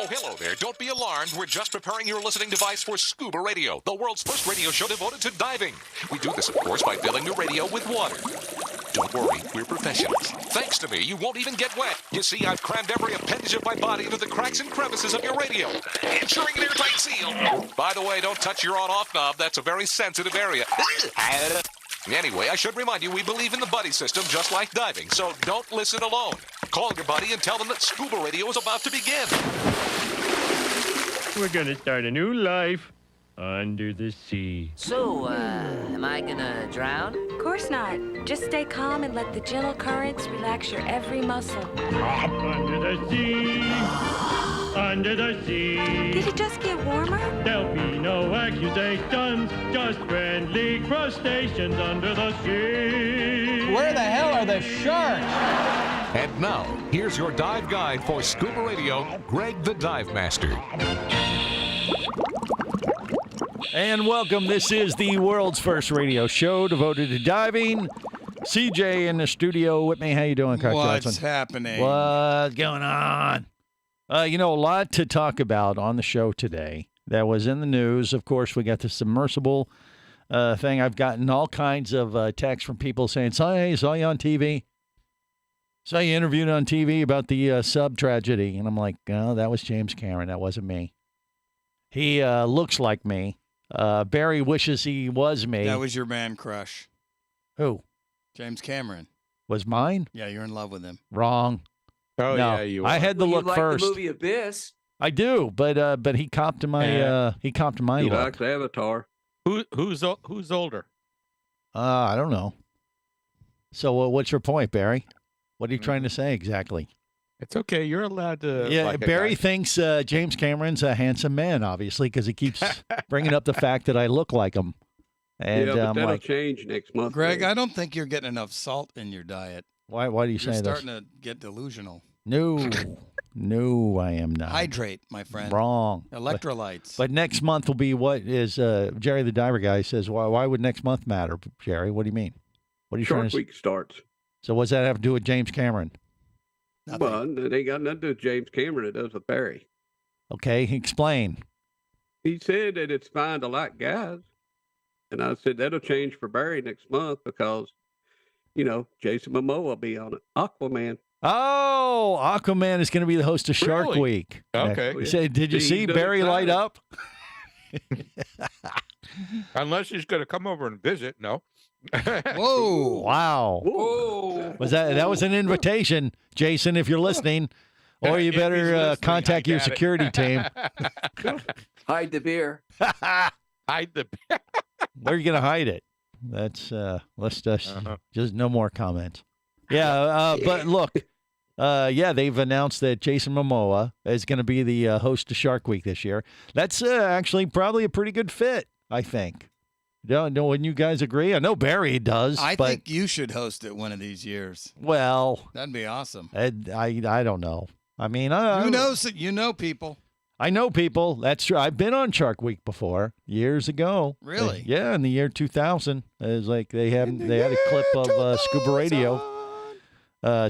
hello there. Don't be alarmed. We're just preparing your listening device for ScubaRadio, the world's first radio show devoted to diving. We do this, of course, by filling the radio with water. Don't worry, we're professionals. Thanks to me, you won't even get wet. You see, I've crammed every appendage of my body into the cracks and crevices of your radio, ensuring an airtight seal. By the way, don't touch your on-off knob. That's a very sensitive area. Anyway, I should remind you, we believe in the buddy system just like diving, so don't listen alone. Call your buddy and tell them that ScubaRadio is about to begin. We're gonna start a new life under the sea. So, am I gonna drown? Of course not. Just stay calm and let the gentle currents relax your every muscle. Under the sea, under the sea. Did it just get warmer? There'll be no accusations, just friendly crustaceans under the sea. Where the hell are the sharks? And now, here's your dive guide for ScubaRadio, Greg the Dive Master. And welcome. This is the world's first radio show devoted to diving. CJ in the studio with me. How you doing, Coach What's Johnson? happening? What's going on? A lot to talk about on the show today that was in the news. Of course, we got the submersible thing. I've gotten all kinds of texts from people saying, "Hey, saw you on TV. Saw you interviewed on TV about the sub tragedy." And I'm like, "Oh, that was James Cameron. That wasn't me. He looks like me. Barry wishes he was me." That was your man crush. Who? James Cameron. Was mine? Yeah, you're in love with him. Wrong. Oh, no, yeah, you are. I had to look you first. Like the movie Abyss. I do, but he copped to my he copped to my He look. likes Avatar. Who's older? I don't know. So what's your point, Barry? What are you trying to say exactly? It's okay. You're allowed to. Yeah, like a Barry guy. thinks James Cameron's a handsome man, obviously, because he keeps bringing up the fact that I look like him. And Yeah, but I'm that'll like, change next month. Greg, Dave. I don't think you're getting enough salt in your diet. why do you You're say this? starting to get delusional. No, I am not. Hydrate, my friend. Wrong. Electrolytes. But next month will be what is Jerry the Diver Guy says, why would next month matter, Jerry? What do you mean? What are you trying Shark to say? Week starts. So what's that have to do with James Cameron? Nothing. Well, it ain't got nothing to do with James Cameron. It does with Barry. Okay, explain. He said that it's fine to like guys. And I said, that'll change for Barry next month because, Jason Momoa will be on it. Aquaman. Oh, Aquaman is going to be the host of Shark Really? Week. Okay. You say, did you See, see he does Barry light excited. up? Unless he's going to come over and visit. No. Whoa. Wow. Whoa. That was an invitation, Jason, if you're listening, or you If he's better listening, contact I your got it. security team. Hide the beer. Hide the. Where are you going to hide it? That's let's just Uh-huh. just no more comments. Yeah, but look, they've announced that Jason Momoa is going to be the host of Shark Week this year. That's actually probably a pretty good fit, I think. Wouldn't you guys agree? I know Barry does. I but, think you should host it one of these years. Well, That'd be awesome. I don't know. I mean, You know people. I know people. That's true. I've been on Shark Week before years ago. Really? Yeah, in the year 2000. It was like they had a clip of Scuba Radio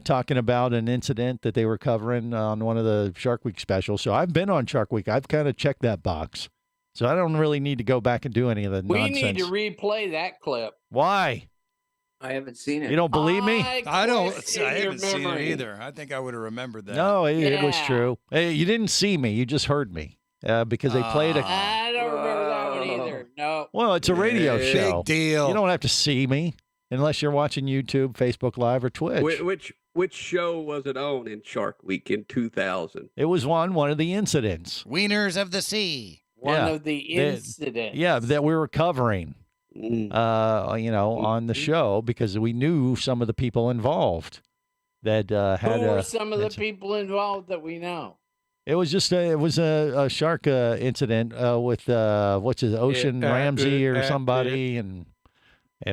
talking about an incident that they were covering on one of the Shark Week specials. So I've been on Shark Week. I've kind of checked that box. So I don't really need to go back and do any of the We nonsense. need to replay that clip. Why? I haven't seen it. You don't believe me? I question your haven't seen it memory. either. I think I would have remembered that. No, it was Yeah. true. Hey, you didn't see me. You just heard me because they played a. I don't remember that one either. No. Well, it's a radio Big show. deal. You don't have to see me unless you're watching YouTube, Facebook Live, or Twitch. Which show was it on in Shark Week in 2000? It was one of the incidents. Wieners of the Sea. One Yeah. of the incidents. Yeah, that we were covering, Mm. on the show because we knew some of the people involved that had. Who were some of the incident. people involved that we know? It was just a shark incident with what's his Ocean Ramsey or somebody and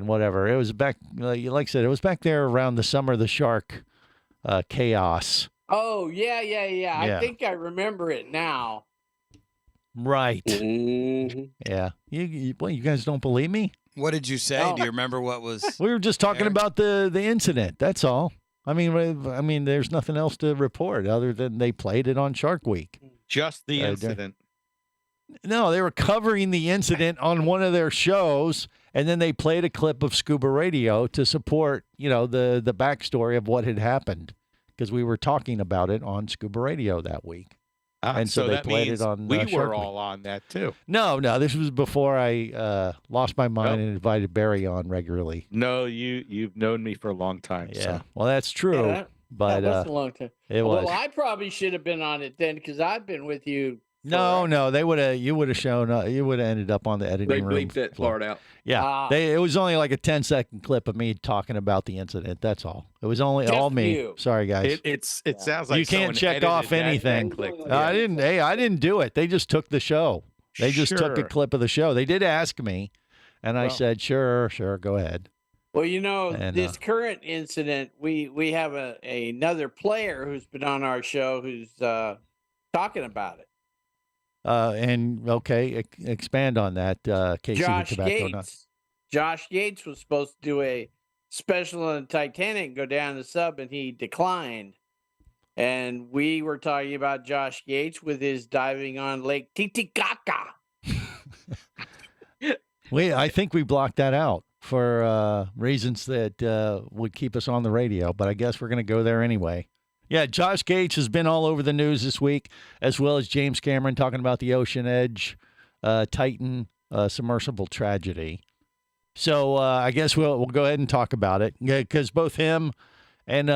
whatever. It was back, like I said, it was back there around the summer of the shark chaos. Oh, yeah. Yeah. I think I remember it now. Right. Mhm. Yeah. You guys don't believe me? What did you say? No. Do you remember what was? We were just talking Eric? about the incident. That's all. I mean, there's nothing else to report other than they played it on Shark Week. Just the during- incident. No, they were covering the incident on one of their shows, and then they played a clip of Scuba Radio to support, the backstory of what had happened, because we were talking about it on Scuba Radio that week. And so they that played means it on we Shark were Week. all on that too. No, this was before I lost my mind Nope. and invited Barry on regularly. No, you've known me for a long time. Yeah, So. well, that's true, Yeah, but that was a long time. it was. Well, I probably should have been on it then because I've been with you. No, you would have shown you would have ended up on the editing They room bleeped that floor. part out. Yeah, it was only like a 10-second clip of me talking about the incident. That's all. It was only Just all me. you. Sorry, guys. It sounds like You can't someone check edited off that anything. clip. I didn't. Hey, I didn't do it. They just took the show. They just took a Sure. clip of the show. They did ask me, and I Well. said, "Sure, go ahead." Well, And, this current incident, we have another player who's been on our show who's talking about it. And okay, expand on that, Casey the Josh Tobacco Nut. Gates. Josh Gates was supposed to do a special on Titanic and go down the sub, and he declined. And we were talking about Josh Gates with his diving on Lake Titicaca. I think we blocked that out for reasons that would keep us on the radio, but I guess we're going to go there anyway. Yeah, Josh Gates has been all over the news this week, as well as James Cameron talking about the Ocean Edge Titan submersible tragedy. So I guess we'll go ahead and talk about it, because both him and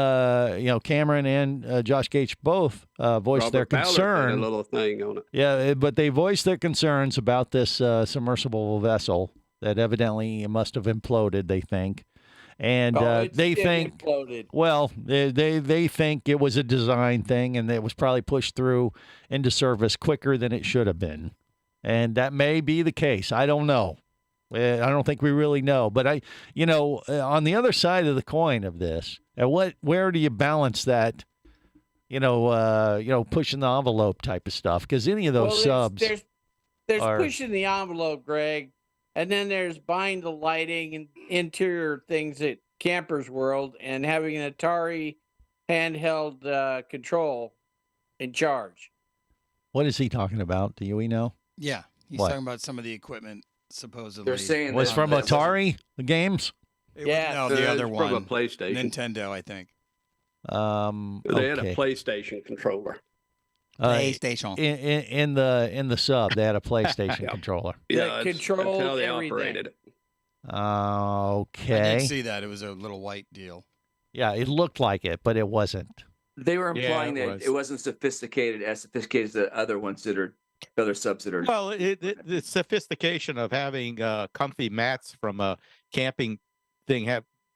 Cameron and Josh Gates both voiced their Robert Ballard concern. had a little thing on it. Yeah, but they voiced their concerns about this submersible vessel that evidently must have imploded, they think. And It's they been think, imploded. well, they think it was a design thing and it was probably pushed through into service quicker than it should have been. And that may be the case. I don't know. I don't think we really know. But on the other side of the coin of this, where do you balance that? Pushing the envelope type of stuff, because any of those subs there's are pushing the envelope, Greg, and then there's buying the lighting and interior things at Camper's World and having an Atari handheld control in charge. What is he talking about? Do we know? Yeah, he's What? talking about some of the equipment supposedly. They're saying Was that- from that- Atari, the games? Yeah. No, the other From one. a PlayStation. Nintendo, I think. They had a Okay. PlayStation controller. PlayStation. In the sub, they had a PlayStation Yeah. controller. That that's controlled how they everything. operated it. I Okay. did see that. It was a little white deal. Yeah, it looked like it, but it wasn't. They were Yeah, implying it that was. it wasn't sophisticated as the other ones that are other subs that are. Well, the sophistication of having comfy mats from a camping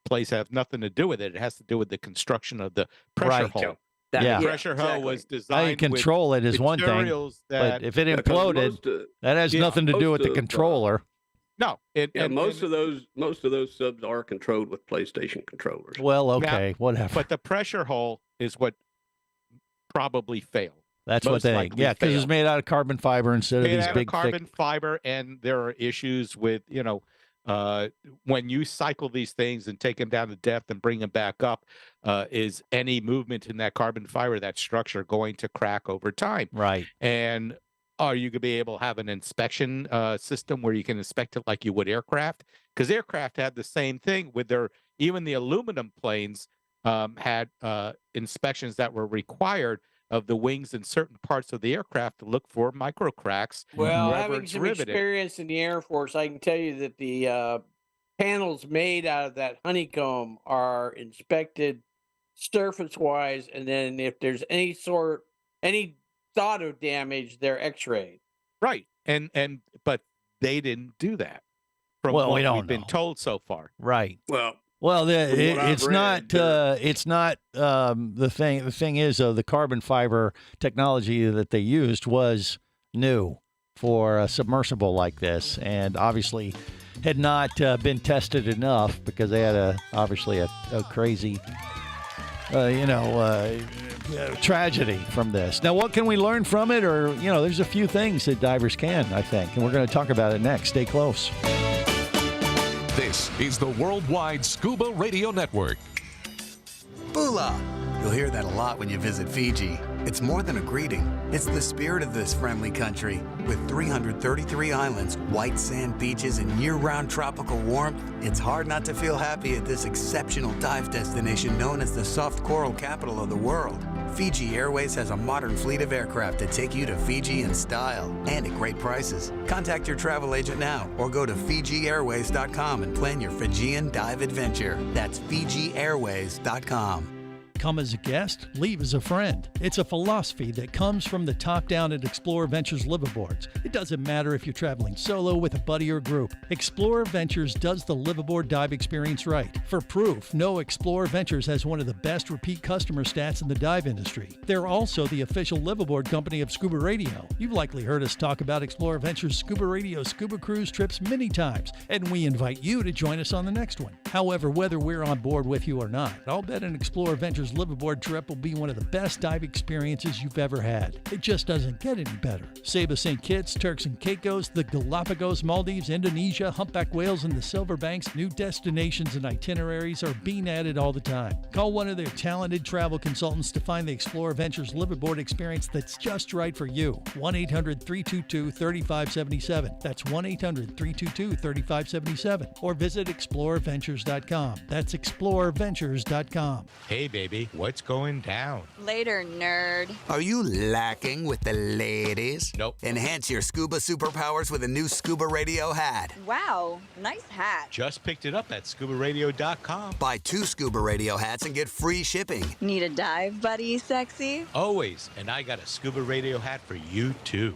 place have nothing to do with it. It has to do with the construction of the pressure Right. hull. Yeah. The pressure hull was exactly. How you designed control it with is one thing, materials that but if it Yeah, 'cause imploded, most of- that has yeah, nothing to do most with the of, controller. no, most of those subs are controlled with PlayStation controllers. Well, okay, whatever. but the pressure hull is what probably failed. That's what most they. likely Yeah, because it's failed. made out of carbon fiber instead of Made these out of big carbon thick. fiber, and there are issues with when you cycle these things and take them down to depth and bring them back up, is any movement in that carbon fiber, that structure, going to crack over time? Right. And are you going to be able to have an inspection system where you can inspect it like you would aircraft? Because aircraft had the same thing with even the aluminum planes had inspections that were required of the wings in certain parts of the aircraft to look for micro cracks. Well, wherever having it's some riveted. experience in the Air Force, I can tell you that the panels made out of that honeycomb are inspected surface-wise, and then if there's any thought of damage, they're X-rayed. Right. But they didn't do that. From Well, we what don't we've been know. told so far. Right. Well, Well, From what I've it's read, not. It's not the thing. The thing is, though, the carbon fiber technology that they used was new for a submersible like this, and obviously had not been tested enough because they had obviously a crazy, tragedy from this. Now, what can we learn from it? Or there's a few things that divers can, I think, and we're going to talk about it next. Stay close. This is the Worldwide Scuba Radio Network. Bula. You'll hear that a lot when you visit Fiji. It's more than a greeting. It's the spirit of this friendly country. With 333 islands, white sand beaches, and year-round tropical warmth, it's hard not to feel happy at this exceptional dive destination known as the soft coral capital of the world. Fiji Airways has a modern fleet of aircraft to take you to Fiji in style and at great prices. Contact your travel agent now or go to FijiAirways.com and plan your Fijian dive adventure. That's FijiAirways.com. Come as a guest, leave as a friend. It's a philosophy that comes from the top down at Explorer Ventures liveaboards. It doesn't matter if you're traveling solo, with a buddy, or group. Explorer Ventures does the liveaboard dive experience right. For proof, know Explorer Ventures has one of the best repeat customer stats in the dive industry. They're also the official liveaboard company of ScubaRadio. You've likely heard us talk about Explorer Ventures ScubaRadio scuba cruise trips many times, and we invite you to join us on the next one. However, whether we're on board with you or not, I'll bet an Explorer Ventures liveaboard trip will be one of the best dive experiences you've ever had. It just doesn't get any better. Saba St. Kitts, Turks and Caicos, the Galapagos, Maldives, Indonesia, humpback whales, and the Silver Banks, new destinations and itineraries are being added all the time. Call one of their talented travel consultants to find the Explorer Ventures liveaboard experience that's just right for you. 1-800-322-3577. That's 1-800-322-3577. Or visit explorerventures.com. That's explorerventures.com. Hey, baby, what's going down? Later, nerd. Are you lacking with the ladies? Nope. Enhance your scuba superpowers with a new ScubaRadio hat. Wow, nice hat. Just picked it up at ScubaRadio.com. Buy 2 ScubaRadio hats and get free shipping. Need a dive buddy, sexy? Always. And I got a Scuba Radio hat for you, too.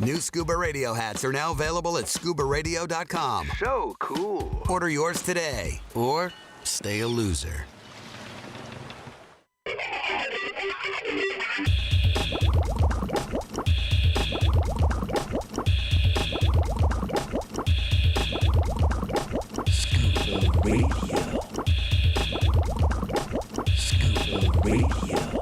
New ScubaRadio hats are now available at ScubaRadio.com. So cool. Order yours today, or stay a loser.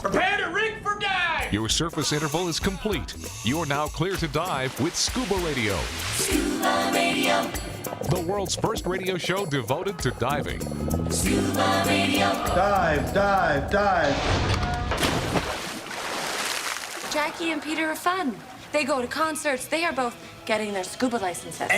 Prepare to rig for dive! Your surface interval is complete. You're now clear to dive with Scuba Radio. Scuba Radio. The world's first radio show devoted to diving. Scuba Radio. Dive, dive, dive. Jackie and Peter are fun. They go to concerts. They are both getting their scuba licenses.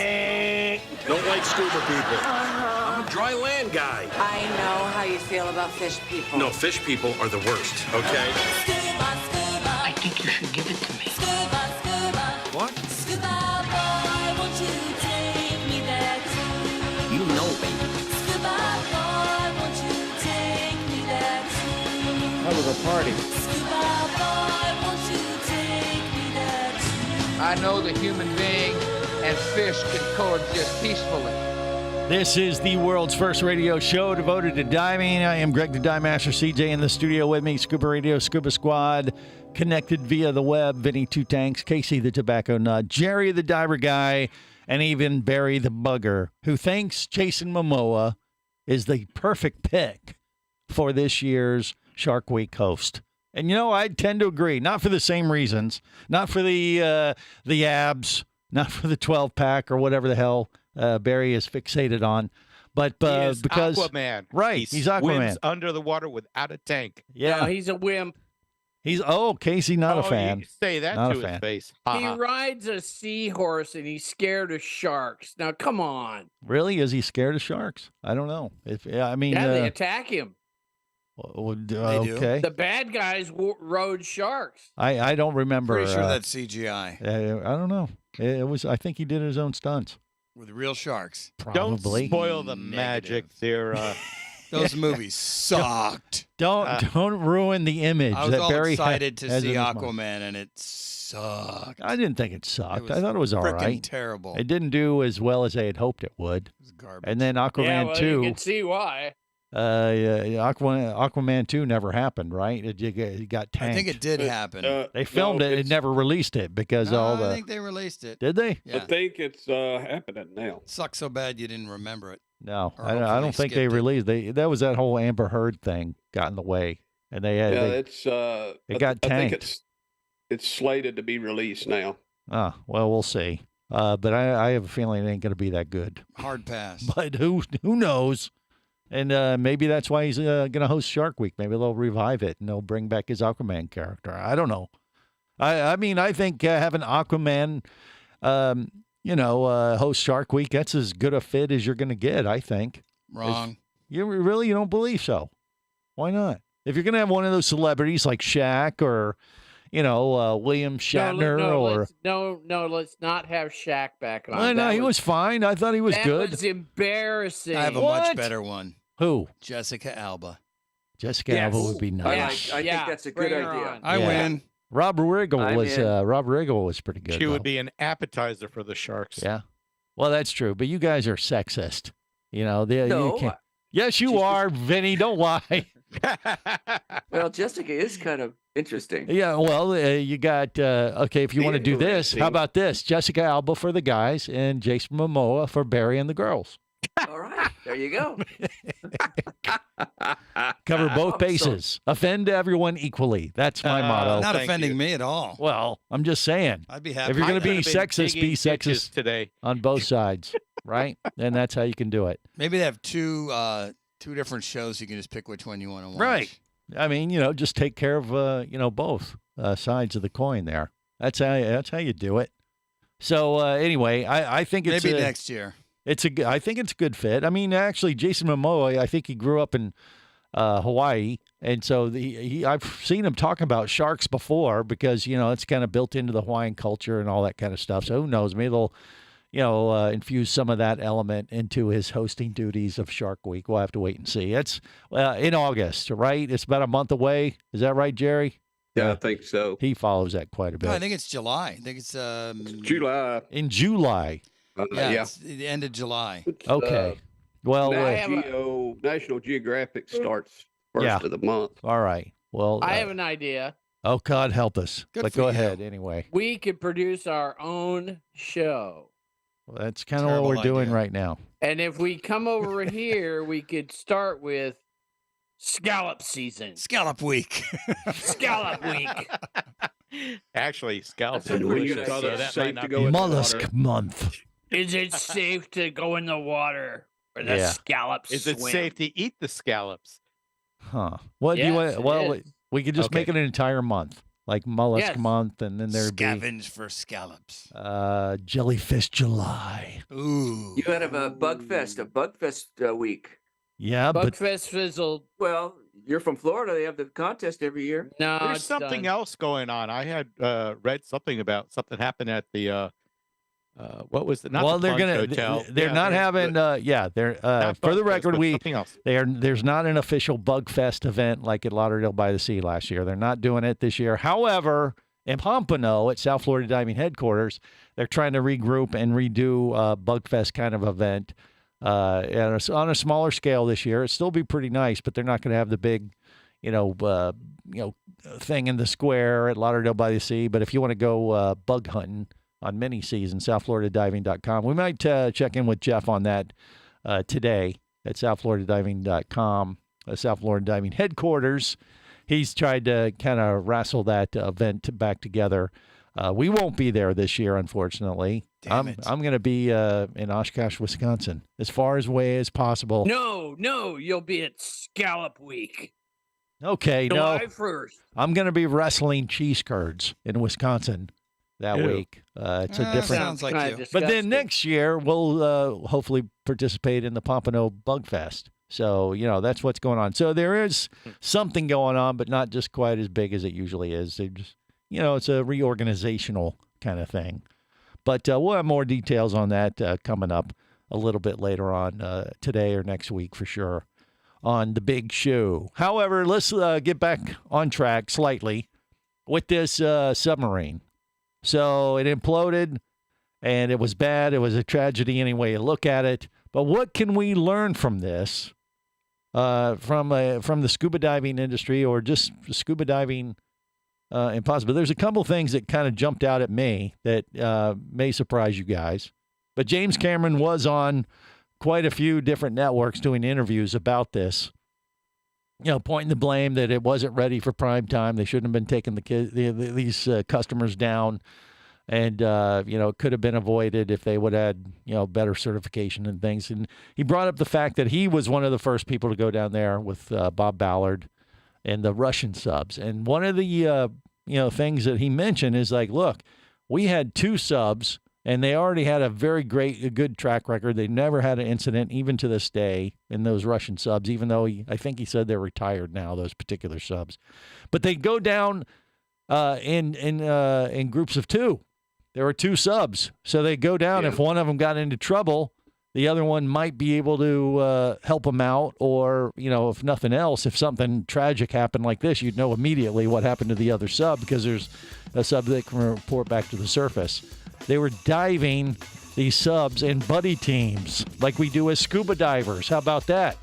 Don't like scuba people. I'm a dry land guy. I know how you feel about fish people. No, fish people are the worst, okay? Scuba, scuba. I think you should give it to me. Scuba, scuba. What? Scuba boy, won't you take me there too? You know, baby. Scuba boy, won't you take me there too? That was a party. Scuba boy, won't you take me there too? I know the human being and fish can coexist peacefully. This is the world's first radio show devoted to diving. I am Greg the Dive Master. CJ in the studio with me. Scuba Radio, Scuba Squad, connected via the web. Vinny Two Tanks, Casey the Tobacco Nut, Jerry the Diver Guy, and even Barry the Bugger, who thinks Jason Momoa is the perfect pick for this year's Shark Week host. And, you know, I tend to agree. Not for the same reasons. Not for the abs. Not for the 12-pack or whatever the hell Barry is fixated on. But He is because Aquaman. Right, he's Aquaman. Swims under the water without a tank. Yeah. No, he's a wimp. He's Casey, not a fan. You say that Not to a his fan. face. He rides a seahorse and he's scared of sharks. Now, come on. Really? Is he scared of sharks? I don't know. I mean, Yeah, they attack him. okay. The bad guys rode sharks. I don't remember. Pretty sure that's CGI. I don't know. It was. I think he did his own stunts. With real sharks. Probably. Don't spoil the magic there. Those movies sucked. Don't ruin the image I was that all Barry excited to has see in his mind. Aquaman, and it sucked. I didn't think it sucked. was I thought it was all frickin' right. terrible. It didn't do as well as they had hoped it would. It was garbage. And then Aquaman Yeah, well, 2. you can see why. Aquaman 2 never happened, right? It got tanked. I think it did happen. They filmed it. It never released it because No, all the. I think they released it. Did they? Yeah. I think it's happening now. Sucked so bad you didn't remember it. No, Or I hopefully don't think they skipped it. released. That was that whole Amber Heard thing got in the way, and they had. Yeah, they, it's it got I think tanked. it's slated to be released now. Well, we'll see. But I have a feeling it ain't going to be that good. Hard pass. But who knows? And maybe that's why he's going to host Shark Week. Maybe they'll revive it and they'll bring back his Aquaman character. I don't know. I mean, I think having Aquaman, host Shark Week, that's as good a fit as you're going to get, I think. Wrong. You don't believe so? Why not? If you're going to have one of those celebrities like Shaq or, William Shatner let's not have Shaq back on. No, he was fine. I thought he was good. That was embarrassing. I have a much better one. Who? Jessica Alba. Jessica Alba would be nice. I think that's a good idea. I win. Rob Riggle was pretty good. She would be an appetizer for the Sharks. Yeah. Well, that's true. But you guys are sexist. No. You can't. Yes, you are, Vinny. Don't lie. Well, Jessica is kind of interesting. Yeah, well, you got, okay, if you want to do this, how about this? Jessica Alba for the guys and Jason Momoa for Barry and the girls. All right, there you go. Cover both bases. Offend everyone equally. That's my motto. Not offending me at all. Well, I'm just saying. I'd be happy. If you're going to be sexist, be ditches sexist today on both sides, right? And that's how you can do it. Maybe they have two different shows. You can just pick which one you want to watch. Right. I mean, just take care of, both sides of the coin there. That's how you do it. So anyway, I think it's maybe next year. I think it's a good fit. I mean, actually, Jason Momoa, I think he grew up in Hawaii, and so I've seen him talking about sharks before because it's kind of built into the Hawaiian culture and all that kind of stuff. So who knows? Maybe they'll infuse some of that element into his hosting duties of Shark Week. We'll have to wait and see. It's in August, right? It's about a month away. Is that right, Jerry? Yeah, I think so. He follows that quite a bit. No, I think it's July. I think it's July. In July. Yeah, it's the end of July. Okay. Well, National Geographic starts first of the month. All right. Well, I have an idea. Oh, God help us. Good Go for ahead you. anyway. We could produce our own show. Well, that's kind of what we're doing right now. And if we come over here, we could start with scallop season. Scallop week. Scallop week. Actually, scallops are That's a really delicious. good idea. So that Safe might to not go be in the Mollusk water. month. Is it safe to go in the water where the scallops Is it swim? safe to eat the scallops? Huh. What do you Yes, want? Well, it is. we could just make it an entire month, like mollusk Yes. month, and then there'd Scavenge for scallops. be jellyfish July. Ooh. You gotta have a Bugfest week. Yeah, but Bugfest fizzled. Well, you're from Florida. They have the contest every year. No, There's it's something done. else going on. I had read something about something happened at the what was it? Not well, the they're Plunge gonna Hotel. they're Yeah, not they're- having they're not for the Bugfest, record but we something else. there's not an official Bugfest event like at Lauderdale by the Sea last year. They're not doing it this year. However, in Pompano at South Florida Diving headquarters, they're trying to regroup and redo a Bugfest kind of event on a smaller scale this year. It'll still be pretty nice, but they're not going to have the big, thing in the square at Lauderdale by the Sea. But if you want to go bug hunting on mini season, SouthFloridaDiving.com. We might check in with Jeff on that today at SouthFloridaDiving.com, South Florida Diving headquarters. He's tried to kind of wrestle that event back together. We won't be there this year, unfortunately. Damn it. I'm going to be in Oshkosh, Wisconsin, as far away as possible. No, you'll be at Scallop Week. Okay, no. July 1st. I'm going to be wrestling cheese curds in Wisconsin that Ew. week. It's a different. Sounds like kinda you. But then disgusting. next year, we'll hopefully participate in the Pompano Bug Fest. So, that's what's going on. So there is something going on, but not just quite as big as it usually is. They just, it's a reorganizational kind of thing. But we'll have more details on that coming up a little bit later on today or next week for sure on the big show. However, let's get back on track slightly with this submarine. So it imploded, and it was bad. It was a tragedy any way you look at it. But what can we learn from this, from the scuba diving industry or just scuba diving impossible? There's a couple things that kind of jumped out at me that may surprise you guys. But James Cameron was on quite a few different networks doing interviews about this, pointing the blame that it wasn't ready for prime time. They shouldn't have been taking these customers down And, it could have been avoided if they would have had, better certification and things. And he brought up the fact that he was one of the first people to go down there with Bob Ballard and the Russian subs. And one of the, things that he mentioned is like, look, we had 2 subs, and they already had a good track record. They never had an incident, even to this day, in those Russian subs, even though I think he said they're retired now, those particular subs. But they go down in groups of 2. There were 2 subs, so they go down. If one of them got into trouble, the other one might be able to help them out, or, if nothing else, if something tragic happened like this, you'd know immediately what happened to the other sub, because there's a sub that can report back to the surface. They were diving these subs in buddy teams like we do as scuba divers. How about that?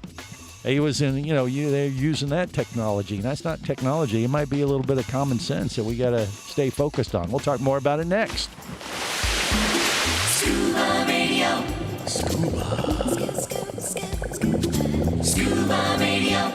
He was in, they're using that technology. That's not technology. It might be a little bit of common sense that we got to stay focused on. We'll talk more about it next. Scuba Radio. Scuba Radio.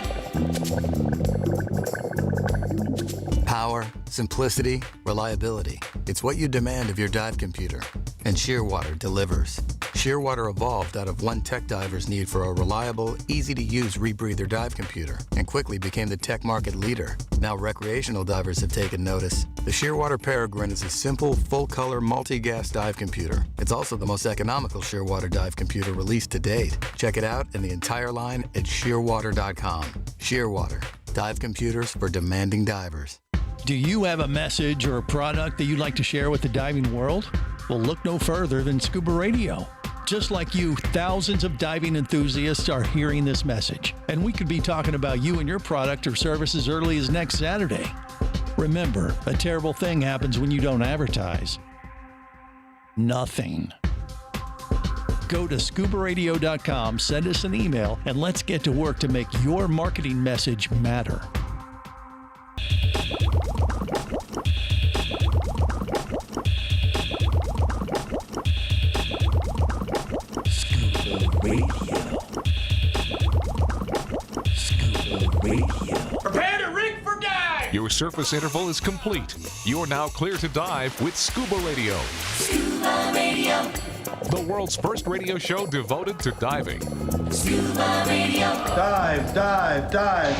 Power, simplicity, reliability. It's what you demand of your dive computer. And Shearwater delivers. Shearwater evolved out of one tech diver's need for a reliable, easy-to-use rebreather dive computer and quickly became the tech market leader. Now recreational divers have taken notice. The Shearwater Peregrine is a simple, full-color, multi-gas dive computer. It's also the most economical Shearwater dive computer released to date. Check it out and the entire line at shearwater.com. Shearwater, dive computers for demanding divers. Do you have a message or a product that you'd like to share with the diving world? Well, look no further than Scuba Radio. Just like you, thousands of diving enthusiasts are hearing this message, and we could be talking about you and your product or service as early as next Saturday. Remember, a terrible thing happens when you don't advertise. Nothing. Go to ScubaRadio.com, send us an email, and let's get to work to make your marketing message matter. Prepare to rig for dive! Your surface interval is complete. You're now clear to dive with Scuba Radio. Scuba Radio. The world's first radio show devoted to diving. Scuba Radio. Dive, dive, dive.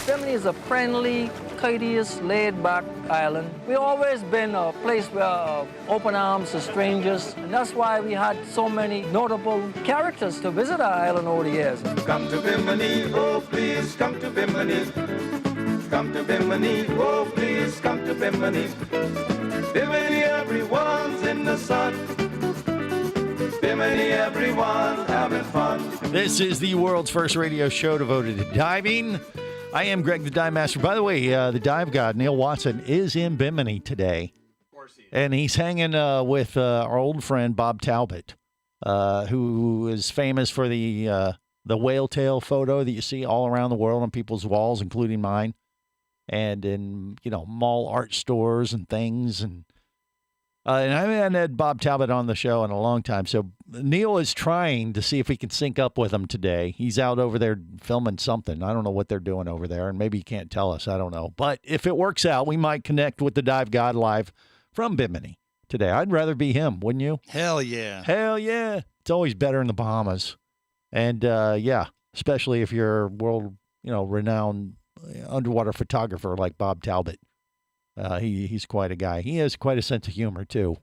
Bimini is a friendly, courteous, laid-back island. We've always been a place where open arms to strangers, and that's why we had so many notable characters to visit our island over the years. Come to Bimini, oh please, come to Bimini. Come to Bimini, oh please, come to Bimini. Bimini, everyone's in the sun. Bimini, everyone's having fun. This is the world's first radio show devoted to diving. I am Greg the Dive Master. By the way, the dive god, Neil Watson, is in Bimini today. Of course he is. And he's hanging with our old friend Bob Talbot, who is famous for the whale tail photo that you see all around the world on people's walls, including mine, and in, mall art stores and things. And I haven't had Bob Talbot on the show in a long time, so Neil is trying to see if he can sync up with him today. He's out over there filming something. I don't know what they're doing over there, and maybe he can't tell us. I don't know. But if it works out, we might connect with the Dive God live from Bimini today. I'd rather be him, wouldn't you? Hell yeah. Hell yeah. It's always better in the Bahamas. And, yeah, especially if you're world, renowned underwater photographer like Bob Talbot. He's quite a guy. He has quite a sense of humor, too.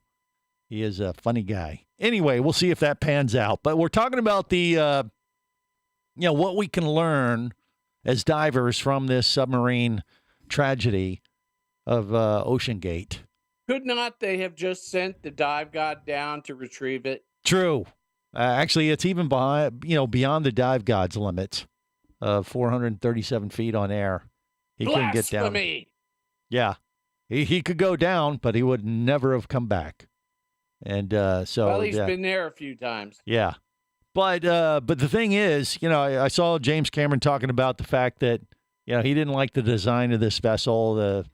He is a funny guy. Anyway, we'll see if that pans out. But we're talking about the, what we can learn as divers from this submarine tragedy of Ocean Gate. Could not they have just sent the dive god down to retrieve it? True. Actually, it's even beyond the dive god's limits of 437 feet on air. He couldn't get down. Blasphemy! Yeah. He could go down, but he would never have come back. And so, well, he's been there a few times. Yeah, but the thing is, I saw James Cameron talking about the fact that he didn't like the design of this vessel,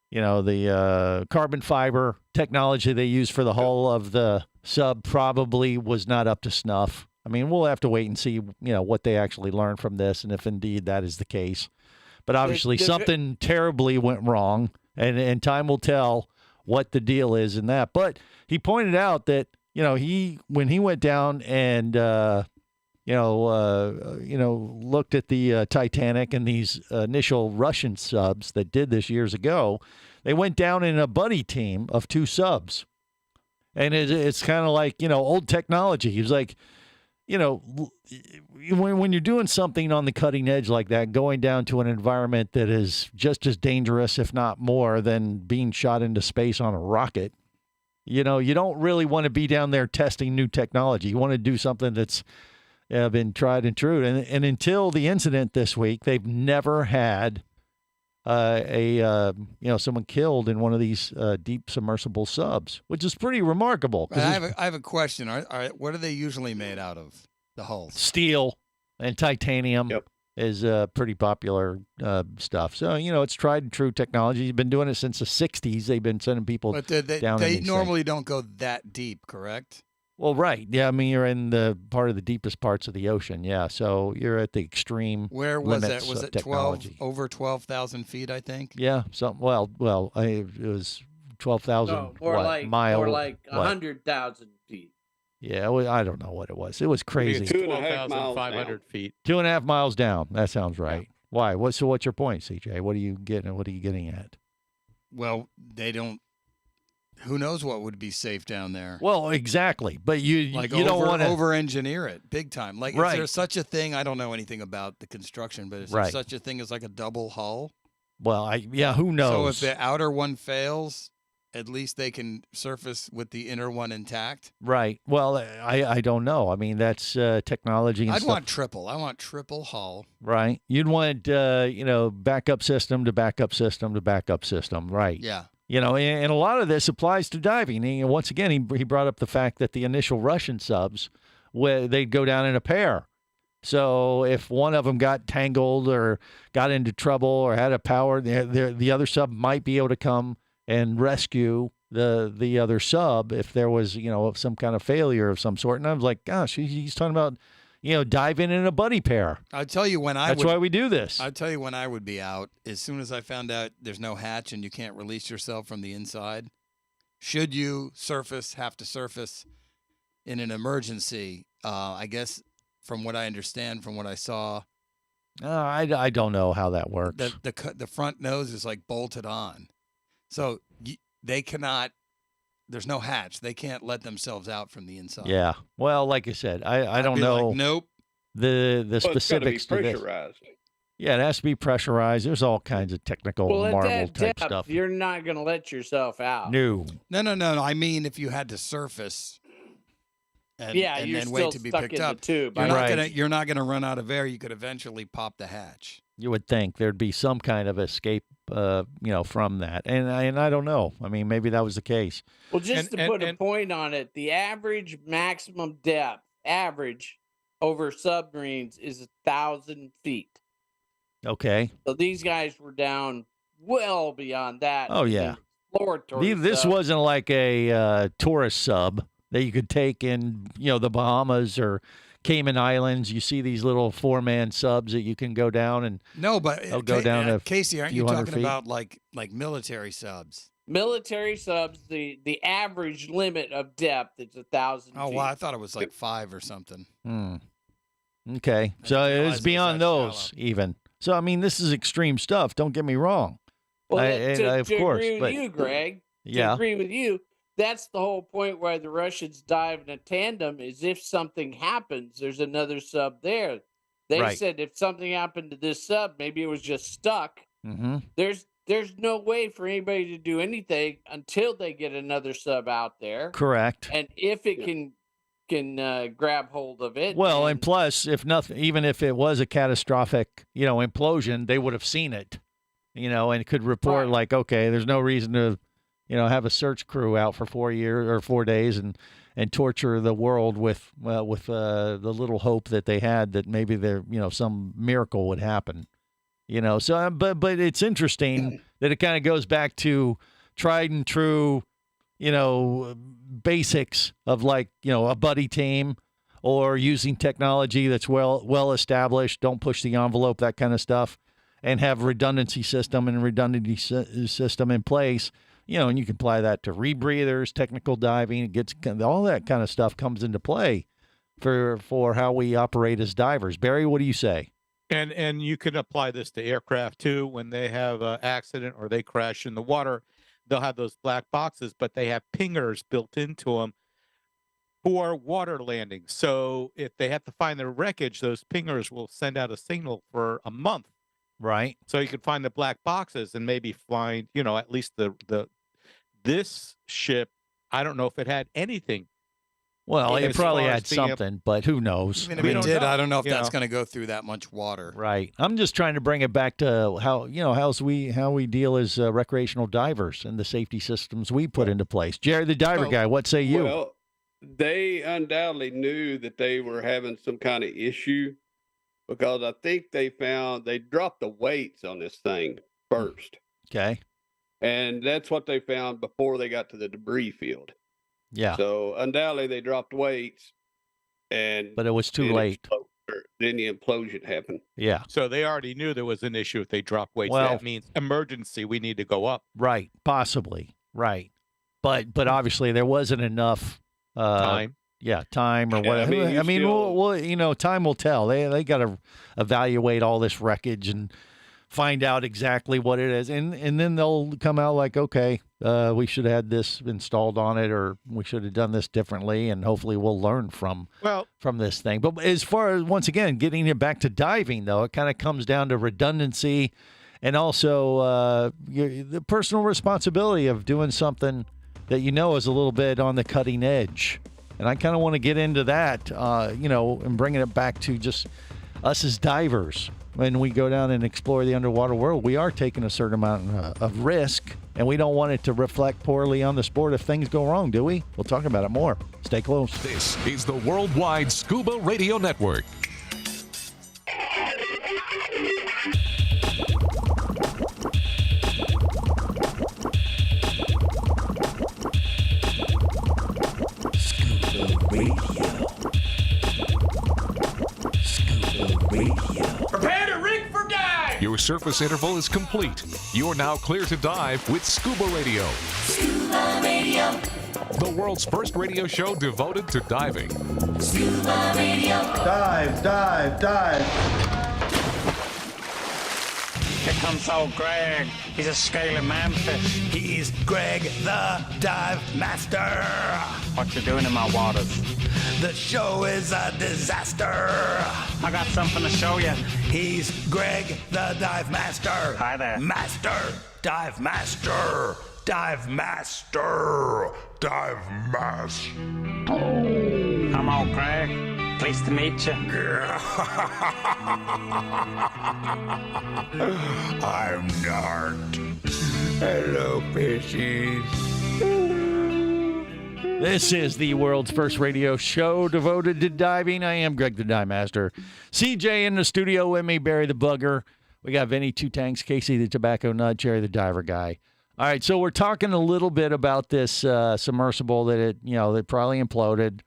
the carbon fiber technology they used for the hull of the sub probably was not up to snuff. I mean, we'll have to wait and see, what they actually learned from this, and if indeed that is the case. But obviously, something terribly went wrong. and time will tell what the deal is in that. But he pointed out that, when he went down and, looked at the Titanic and these initial Russian subs that did this years ago, they went down in a buddy team of 2 subs. And it's kind of like, old technology. He was like, when you're doing something on the cutting edge like that, going down to an environment that is just as dangerous, if not more, than being shot into space on a rocket, you don't really want to be down there testing new technology. You want to do something that's been tried and true. And until the incident this week, they've never had someone killed in one of these deep submersible subs, which is pretty remarkable. I have a question. What are they usually made out of? The hulls? Steel and titanium is pretty popular stuff. So, it's tried and true technology. You've been doing it since the 60s. They've been sending people down. They normally don't go that deep, correct? Well, right. Yeah, I mean, you're in the part of the deepest parts of the ocean. Yeah, so you're at the extreme. Where was limits it? Was of it technology. over 12,000 feet? I think. Yeah. It was 12,000 No, more like mile. more like 100,000 feet. Yeah, I don't know what it was. It was crazy. 12,500 feet. 2.5 miles down. That sounds right. Yeah. Why? What's your point, CJ? What are you getting at? Well, they don't. Who knows what would be safe down there? Well, exactly. But you don't want to over-engineer it big time. Like, right. Is there such a thing? I don't know anything about the construction, but is there such a thing as like a double hull? Well, who knows? So if the outer one fails, at least they can surface with the inner one intact? Right. Well, I don't know. I mean, that's technology and I'd stuff. want triple. I want triple hull. Right. You'd want, backup system to backup system to backup system. Right. Yeah. And a lot of this applies to diving. And once again, he brought up the fact that the initial Russian subs, they'd go down in a pair. So if one of them got tangled or got into trouble or had a power, the other sub might be able to come and rescue the other sub if there was, some kind of failure of some sort. And I was like, gosh, he's talking about, diving in a buddy pair. I'll tell you when That's why we do this. I'll tell you when I would be out. As soon as I found out there's no hatch and you can't release yourself from the inside, should you have to surface in an emergency, I guess from what I understand, from what I saw. I don't know how that works. The front nose is like bolted on. So they cannot, there's no hatch. They can't let themselves out from the inside. Yeah. Well, like I said, I don't know. Like, nope. The specifics to this. Yeah, it has to be pressurized. There's all kinds of technical Marvel type stuff. You're not going to let yourself out. No. I mean, if you had to surface and you're then still wait to be stuck picked in up, the tube. you're not gonna run out of air. You could eventually pop the hatch. You would think there'd be some kind of escape, from that, and I don't know. I mean, maybe that was the case. Well, just to put a point on it, the average maximum depth, over submarines is 1,000 feet. Okay. So these guys were down well beyond that. Oh yeah. Exploratory This stuff. wasn't like a tourist sub that you could take in, the Bahamas or Cayman Islands. You see these little 4-man subs that you can go down and they'll go down to Casey, aren't few you hundred talking feet. about like military subs? Military subs, the average limit of depth is 1,000 feet. Oh, well, I thought it was like 5 or something. Okay. So realize it's it beyond was that those even. So, I mean, this is extreme stuff. Don't get me wrong. Well, Of course. agree with But you, Greg. Yeah. To agree with you, that's the whole point why the Russians dive in a tandem is if something happens, there's another sub there. They Right. said if something happened to this sub, maybe it was just stuck. Mm-hmm. There's no way for anybody to do anything until they get another sub out there. Correct. And if it can grab hold of it. Well, and plus, if nothing, even if it was a catastrophic, implosion, they would have seen it, and could report like, okay, there's no reason to, have a search crew out for 4 years or 4 days and torture the world with the little hope that they had that maybe there, some miracle would happen, So, but it's interesting that it kind of goes back to tried and true, basics of like, a buddy team or using technology that's well established. Don't push the envelope, that kind of stuff. and have redundancy system system in place, and you can apply that to rebreathers, technical diving. It gets all that kind of stuff comes into play for how we operate as divers. Barry, what do you say? And you can apply this to aircraft too. When they have an accident or they crash in the water, they'll have those black boxes, but they have pingers built into them for water landing. So if they have to find the wreckage, those pingers will send out a signal for a month. Right. So you can find the black boxes and maybe find, at least this ship. I don't know if it had anything. Well, it as probably far as had being something, but who knows? Even if it did, I don't know if you that's know. going to go through that much water. Right. I'm just trying to bring it back to how we deal as recreational divers and the safety systems we put into place. Jerry, the diver guy, what say you? Well, they undoubtedly knew that they were having some kind of issue because I think they dropped the weights on this thing first. Okay. And that's what they found before they got to the debris field. Yeah. So undoubtedly they dropped weights, but it was too late. Then the implosion happened. Yeah. So they already knew there was an issue if they dropped weights. Well, that means emergency. We need to go up. Right. Possibly. Right. But obviously there wasn't enough Time. Yeah, time or whatever. I mean, time will tell. They got to evaluate all this wreckage and find out exactly what it is, and then they'll come out like, okay, we should have had this installed on it, or we should have done this differently, and hopefully we'll learn from this thing. But as far as, once again, getting it back to diving, though, it kind of comes down to redundancy and also the personal responsibility of doing something that is a little bit on the cutting edge. And I kind of want to get into that, and bringing it back to just us as divers. When we go down and explore the underwater world, we are taking a certain amount of risk, and we don't want it to reflect poorly on the sport if things go wrong, do we? We'll talk about it more. Stay close. This is the Worldwide Scuba Radio Network. Prepare to rig for dive! Your surface interval is complete. You're now clear to dive with Scuba Radio. Scuba Radio. The world's first radio show devoted to diving. Scuba Radio. Dive, dive, dive. Here comes old Greg. He's a scaly manfish. He's Greg the Dive Master. What you doing in my waters? The show is a disaster. I got something to show you. He's Greg the Dive Master. Hi there. Master. Dive Master. Dive Master. Dive Master. I'm old Greg. Pleased to meet you. I'm Nart. Hello, fishies. This is the world's first radio show devoted to diving. I am Greg the Dive Master. CJ in the studio with me, Barry the Bugger. We got Vinny Two Tanks, Casey the Tobacco Nut, Jerry the Diver Guy. All right, so we're talking a little bit about this submersible that that probably imploded.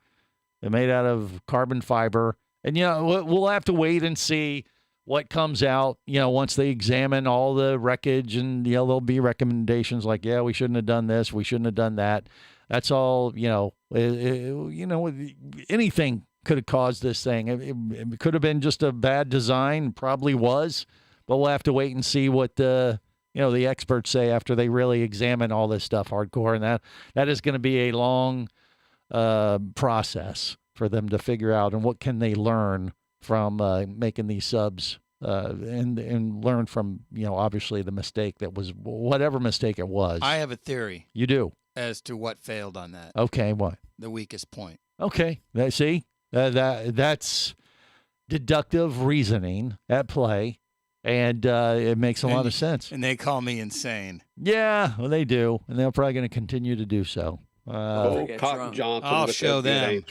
They're made out of carbon fiber. And, we'll have to wait and see what comes out, once they examine all the wreckage. And, there'll be recommendations like, yeah, we shouldn't have done this. We shouldn't have done that. That's all, anything could have caused this thing. It could have been just a bad design, probably was. But we'll have to wait and see what the experts say after they really examine all this stuff hardcore. And that is going to be a long process for them to figure out, and what can they learn from making these subs and learn from obviously the mistake that was, whatever mistake it was. I have a theory. You do? As to what failed on that. Okay, what? The weakest point. Okay, see, that's deductive reasoning at play, and it makes a lot of sense. And they call me insane. Yeah, well, they do, and they're probably going to continue to do so. Cotton Johnson. I'll show them.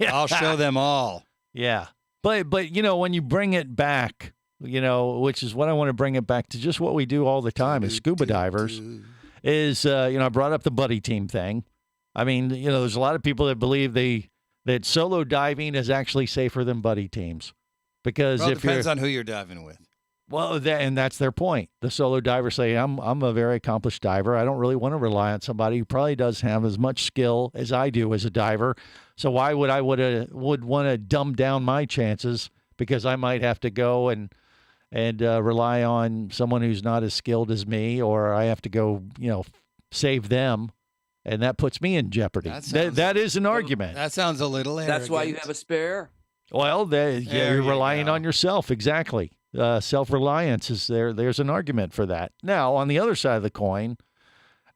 I'll show them all. Yeah. But when you bring it back, which is what I want to bring it back to, just what we do all the time as scuba divers, is, I brought up the buddy team thing. I mean, there's a lot of people that believe that solo diving is actually safer than buddy teams. Because it depends on who you're diving with. Well, and that's their point. The solo divers say, I'm a very accomplished diver. I don't really want to rely on somebody who probably doesn't have as much skill as I do as a diver. So why would I would want to dumb down my chances because I might have to go and rely on someone who's not as skilled as me, or I have to go, save them, and that puts me in jeopardy. That is an argument. That sounds a little arrogant. That's why you have a spare. Well, you're relying on yourself. Exactly. Self-reliance is there. There's an argument for that. Now, on the other side of the coin,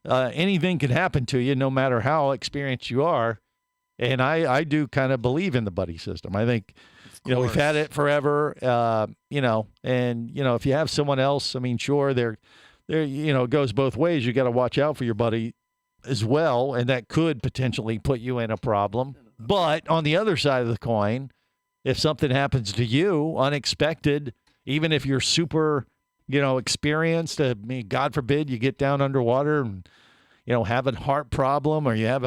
anything can happen to you no matter how experienced you are. And I do kind of believe in the buddy system. I think, we've had it forever, and, if you have someone else, I mean, sure, it goes both ways. You got to watch out for your buddy as well. And that could potentially put you in a problem. But on the other side of the coin, if something happens to you unexpected, even if you're super, experienced, I mean, God forbid you get down underwater and, have a heart problem, or you have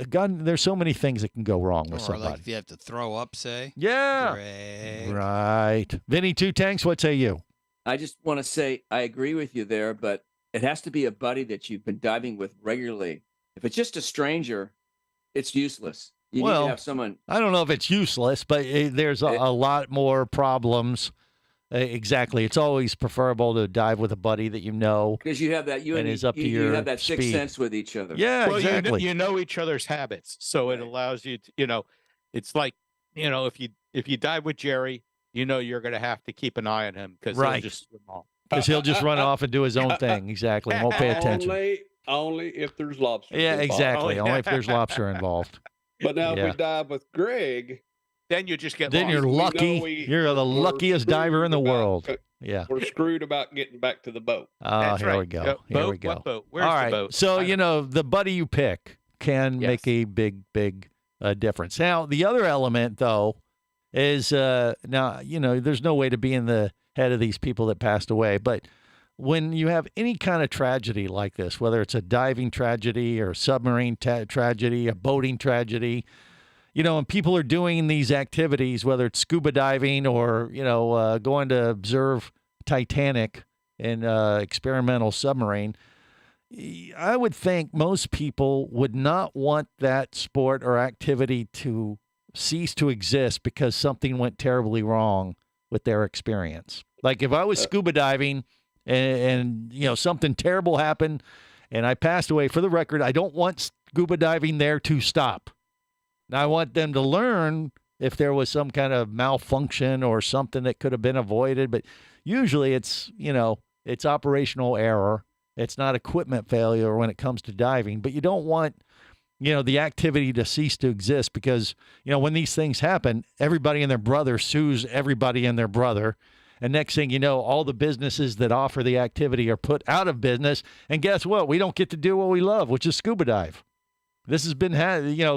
God, there's so many things that can go wrong with somebody. Like if you have to throw up, say. Yeah. Great. Right. Vinny Two Tanks, what say you? I just want to say I agree with you there, but it has to be a buddy that you've been diving with regularly. If it's just a stranger, it's useless. You need to have someone. I don't know if it's useless, but there's a lot more problems. Exactly. It's always preferable to dive with a buddy that you know. Because you have that, you have that sixth sense with each other. Yeah, well, exactly. You know each other's habits, so it allows you to, it's like, if you dive with Jerry, you're going to have to keep an eye on him because he'll just swim off. Because he'll just run off and do his own thing. Exactly. Won't pay attention. Only if there's lobster. Yeah, involved. exactly. Only if there's lobster involved. But now if we dive with Greg, then you just get then lost. You're lucky. You're the luckiest diver in the world. Yeah. We're screwed about getting back to the boat. Oh, here we go. Here we go. What boat? Where's All right. the boat? So, the buddy you pick can make a big, big difference. Now, the other element, though, is there's no way to be in the head of these people that passed away. But when you have any kind of tragedy like this, whether it's a diving tragedy or a submarine tragedy, a boating tragedy, and people are doing these activities, whether it's scuba diving or, going to observe Titanic in experimental submarine, I would think most people would not want that sport or activity to cease to exist because something went terribly wrong with their experience. Like if I was scuba diving and something terrible happened and I passed away, for the record, I don't want scuba diving there to stop. Now, I want them to learn if there was some kind of malfunction or something that could have been avoided. But usually it's operational error. It's not equipment failure when it comes to diving. But you don't want, the activity to cease to exist because, when these things happen, everybody and their brother sues everybody and their brother. And next thing you know, all the businesses that offer the activity are put out of business. And guess what? We don't get to do what we love, which is scuba dive. This has been,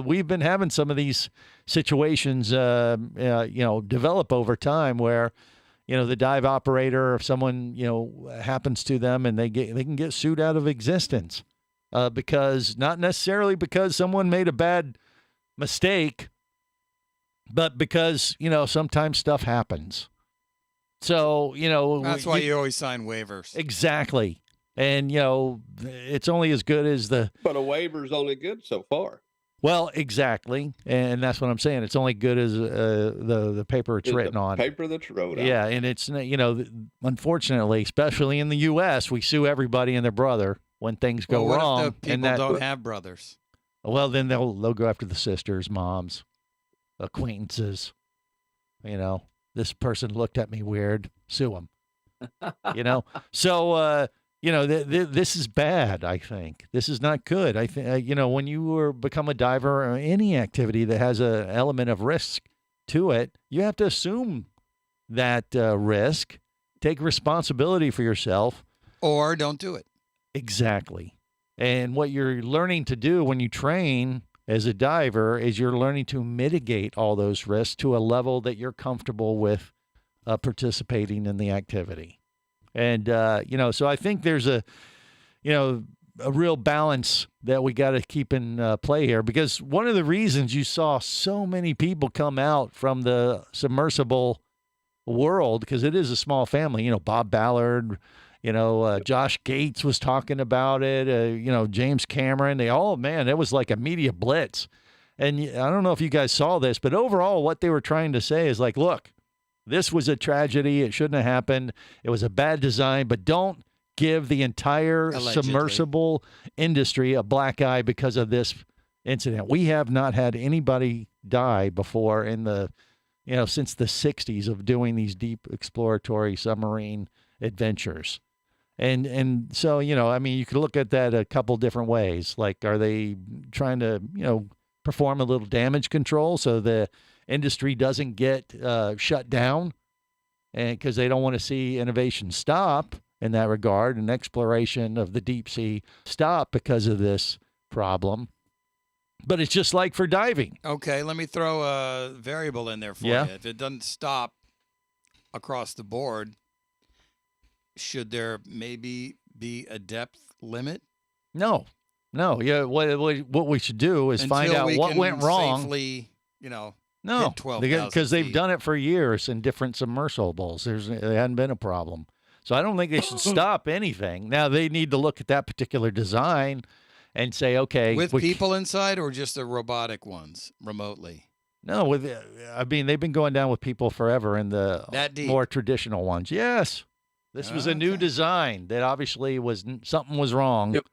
we've been having some of these situations, develop over time where, the dive operator, if someone, happens to them and they can get sued out of existence because not necessarily because someone made a bad mistake, but because, sometimes stuff happens. So, that's why you always sign waivers. Exactly. And, it's only as good as But a waiver's only good so far. Well, exactly. And that's what I'm saying. It's only good as the paper it's written on. Paper that's wrote on. Yeah. And it's, unfortunately, especially in the U.S., we sue everybody and their brher when things go wrong. If the people don't have brothers? Well, then they'll go after the sisters, moms, acquaintances. This person looked at me weird. Sue them. So, this is bad, I think. This is not good. I think, when you become a diver or any activity that has an element of risk to it, you have to assume that risk, take responsibility for yourself. Or don't do it. Exactly. And what you're learning to do when you train as a diver is you're learning to mitigate all those risks to a level that you're comfortable with participating in the activity. And, so I think there's a real balance that we got to keep in play here, because one of the reasons you saw so many people come out from the submersible world, because it is a small family. Bob Ballard, Josh Gates was talking about it. James Cameron. It was like a media blitz. And I don't know if you guys saw this, but overall, what they were trying to say is like, look, this was a tragedy. It shouldn't have happened. It was a bad design, but don't give the entire submersible industry a black eye because of this incident. We have not had anybody die before in the, since the 60s of doing these deep exploratory submarine adventures. And so, you could look at that a couple different ways. Like, are they trying to, perform a little damage control so the industry doesn't get shut down, and because they don't want to see innovation stop in that regard, and exploration of the deep sea stop because of this problem? But it's just like for diving. Okay, let me throw a variable in there for you. If it doesn't stop across the board, should there maybe be a depth limit? No. Yeah, what we should do is find out what went wrong. Safely, no, hit 12,000 because they've feet. done it for years in different submersibles. There hadn't been a problem. So I don't think they should stop anything. Now, they need to look at that particular design and say, okay. With people inside or just the robotic ones remotely? No, they've been going down with people forever in the more traditional ones. Yes. This was a new design that obviously something was wrong. Yep.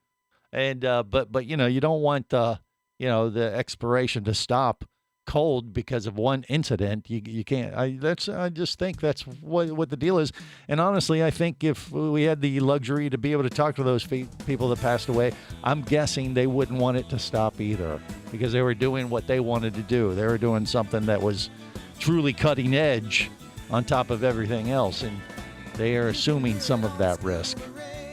And but you don't want the exploration to stop cold because of one incident. You can't. I just think that's what the deal is. And honestly, I think if we had the luxury to be able to talk to those people that passed away, I'm guessing they wouldn't want it to stop either, because they were doing what they wanted to do. They were doing something that was truly cutting edge on top of everything else, and they are assuming some of that risk.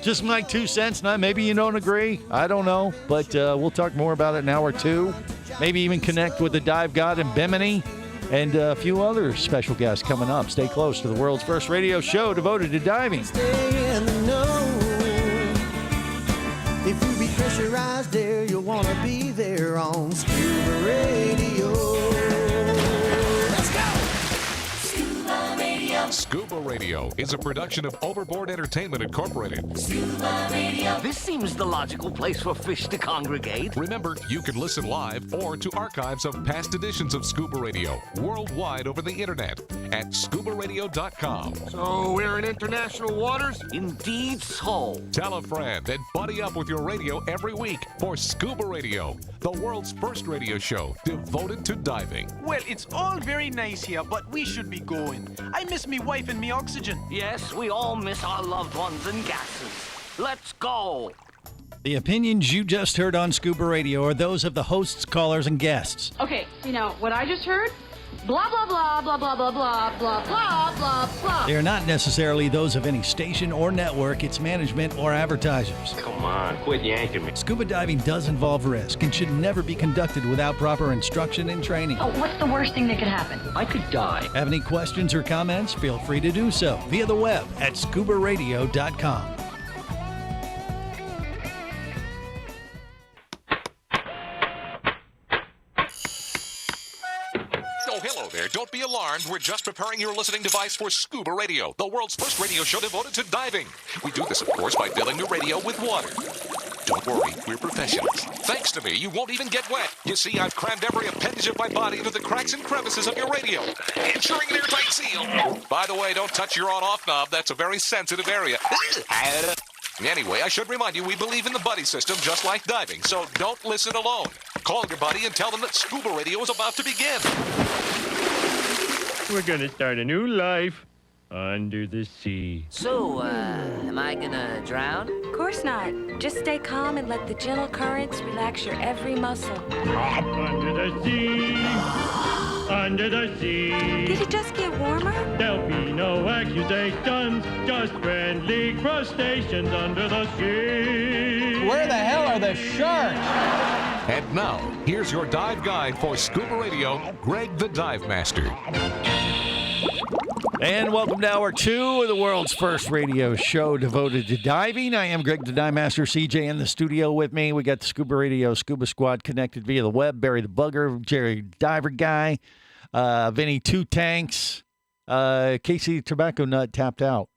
Just my 2 cents. Now, maybe you don't agree. I don't know. But we'll talk more about it in hour 2. Maybe even connect with the dive god in Bimini and a few other special guests coming up. Stay close to the world's first radio show devoted to diving. Stay in the know. If you be pressurized there, you'll want to be there on Scuba Radio. Let's go! Scuba Radio. Scuba Radio is a production of Overboard Entertainment Incorporated. Scuba Radio. This seems the logical place for fish to congregate. Remember, you can listen live or to archives of past editions of Scuba Radio worldwide over the internet at ScubaRadio.com. So we're in international waters? Indeed so. Tell a friend and buddy up with your radio every week for Scuba Radio, the world's first radio show devoted to diving. Well, it's all very nice here, but we should be going. I miss me wife and me oxygen. Yes, we all miss our loved ones and gases. Let's go. The opinions you just heard on Scuba Radio are those of the hosts, callers, and guests. Okay, what I just heard? Blah, blah, blah, blah, blah, blah, blah, blah, blah, blah, blah. They are not necessarily those of any station or network, its management, or advertisers. Come on, quit yanking me. Scuba diving does involve risk and should never be conducted without proper instruction and training. Oh, what's the worst thing that could happen? I could die. Have any questions or comments? Feel free to do so via the web at ScubaRadio.com. Oh, hello there. Don't be alarmed. We're just preparing your listening device for Scuba Radio, the world's first radio show devoted to diving. We do this, of course, by filling the radio with water. Don't worry, we're professionals. Thanks to me, you won't even get wet. You see, I've crammed every appendage of my body into the cracks and crevices of your radio, ensuring an airtight seal. By the way, don't touch your on-off knob. That's a very sensitive area. Anyway, I should remind you, we believe in the buddy system just like diving, so don't listen alone. Call your buddy and tell them that Scuba Radio is about to begin. We're gonna start a new life under the sea. So, am I gonna drown? Of course not. Just stay calm and let the gentle currents relax your every muscle. Under the sea. Under the sea. Did it just get warmer? There'll be no accusations, just friendly crustaceans under the sea. Where the hell are the sharks? And now, here's your dive guide for Scuba Radio, Greg the Dive Master. And welcome to hour 2 of the world's first radio show devoted to diving. I am Greg the Dive Master. CJ in the studio with me. We got the Scuba Radio Scuba Squad connected via the web. Barry the Bugger, Jerry Diver Guy, Vinny Two Tanks, Casey Tobacco Nut tapped out.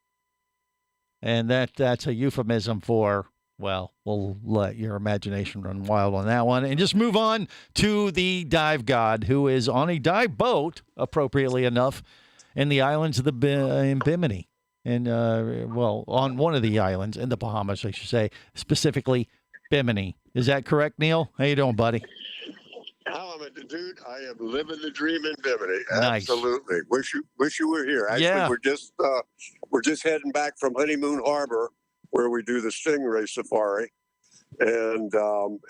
And that's a euphemism for, well, we'll let your imagination run wild on that one. And just move on to the dive god, who is on a dive boat, appropriately enough, in the islands of in Bimini. And, on one of the islands in the Bahamas, I should say, specifically Bimini. Is that correct, Neil? How you doing, buddy? Dude, I am living the dream in Bimini. Nice. Absolutely. Wish you were here. Actually, Yeah. we're just heading back from Honeymoon Harbor, where we do the stingray safari, and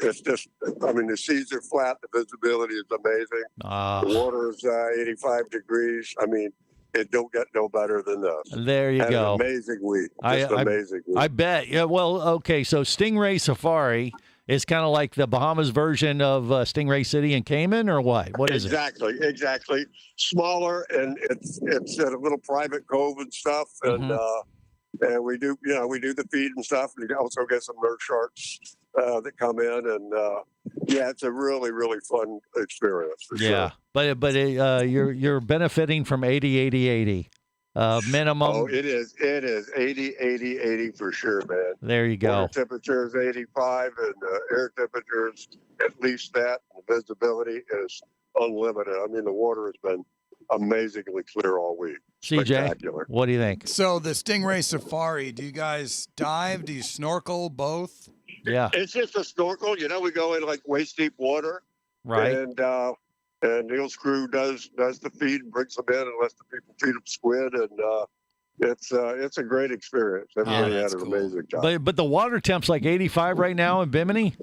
it's just, I mean, the seas are flat, the visibility is amazing. The water is 85 degrees. I mean, it don't get no better than this. There you Had go. An amazing week. Amazing week. I bet. Yeah. Well, okay. So Stingray Safari is kind of like the Bahamas version of Stingray City in Cayman, or what? What is it? Exactly. Smaller, and it's at a little private cove and stuff, and we do the feed and stuff, and you also get some nurse sharks that come in, and it's a really, really fun experience. For sure. But you're benefiting from 80 minimum. Oh, it is 80 for sure, man. There you go. Water temperature is 85, and air temperature is at least that. And the visibility is unlimited. I mean, the water has been amazingly clear all week. CJ, what do you think? So the Stingray Safari, do you guys dive? Do you snorkel? Both? Yeah. It's just a snorkel. You know, we go in like waist deep water. Right. And Neil's crew does the feed and brings them in and lets the people feed them squid, and it's a great experience. Everybody had an amazing time. But the water temp's like 85 right now in Bimini.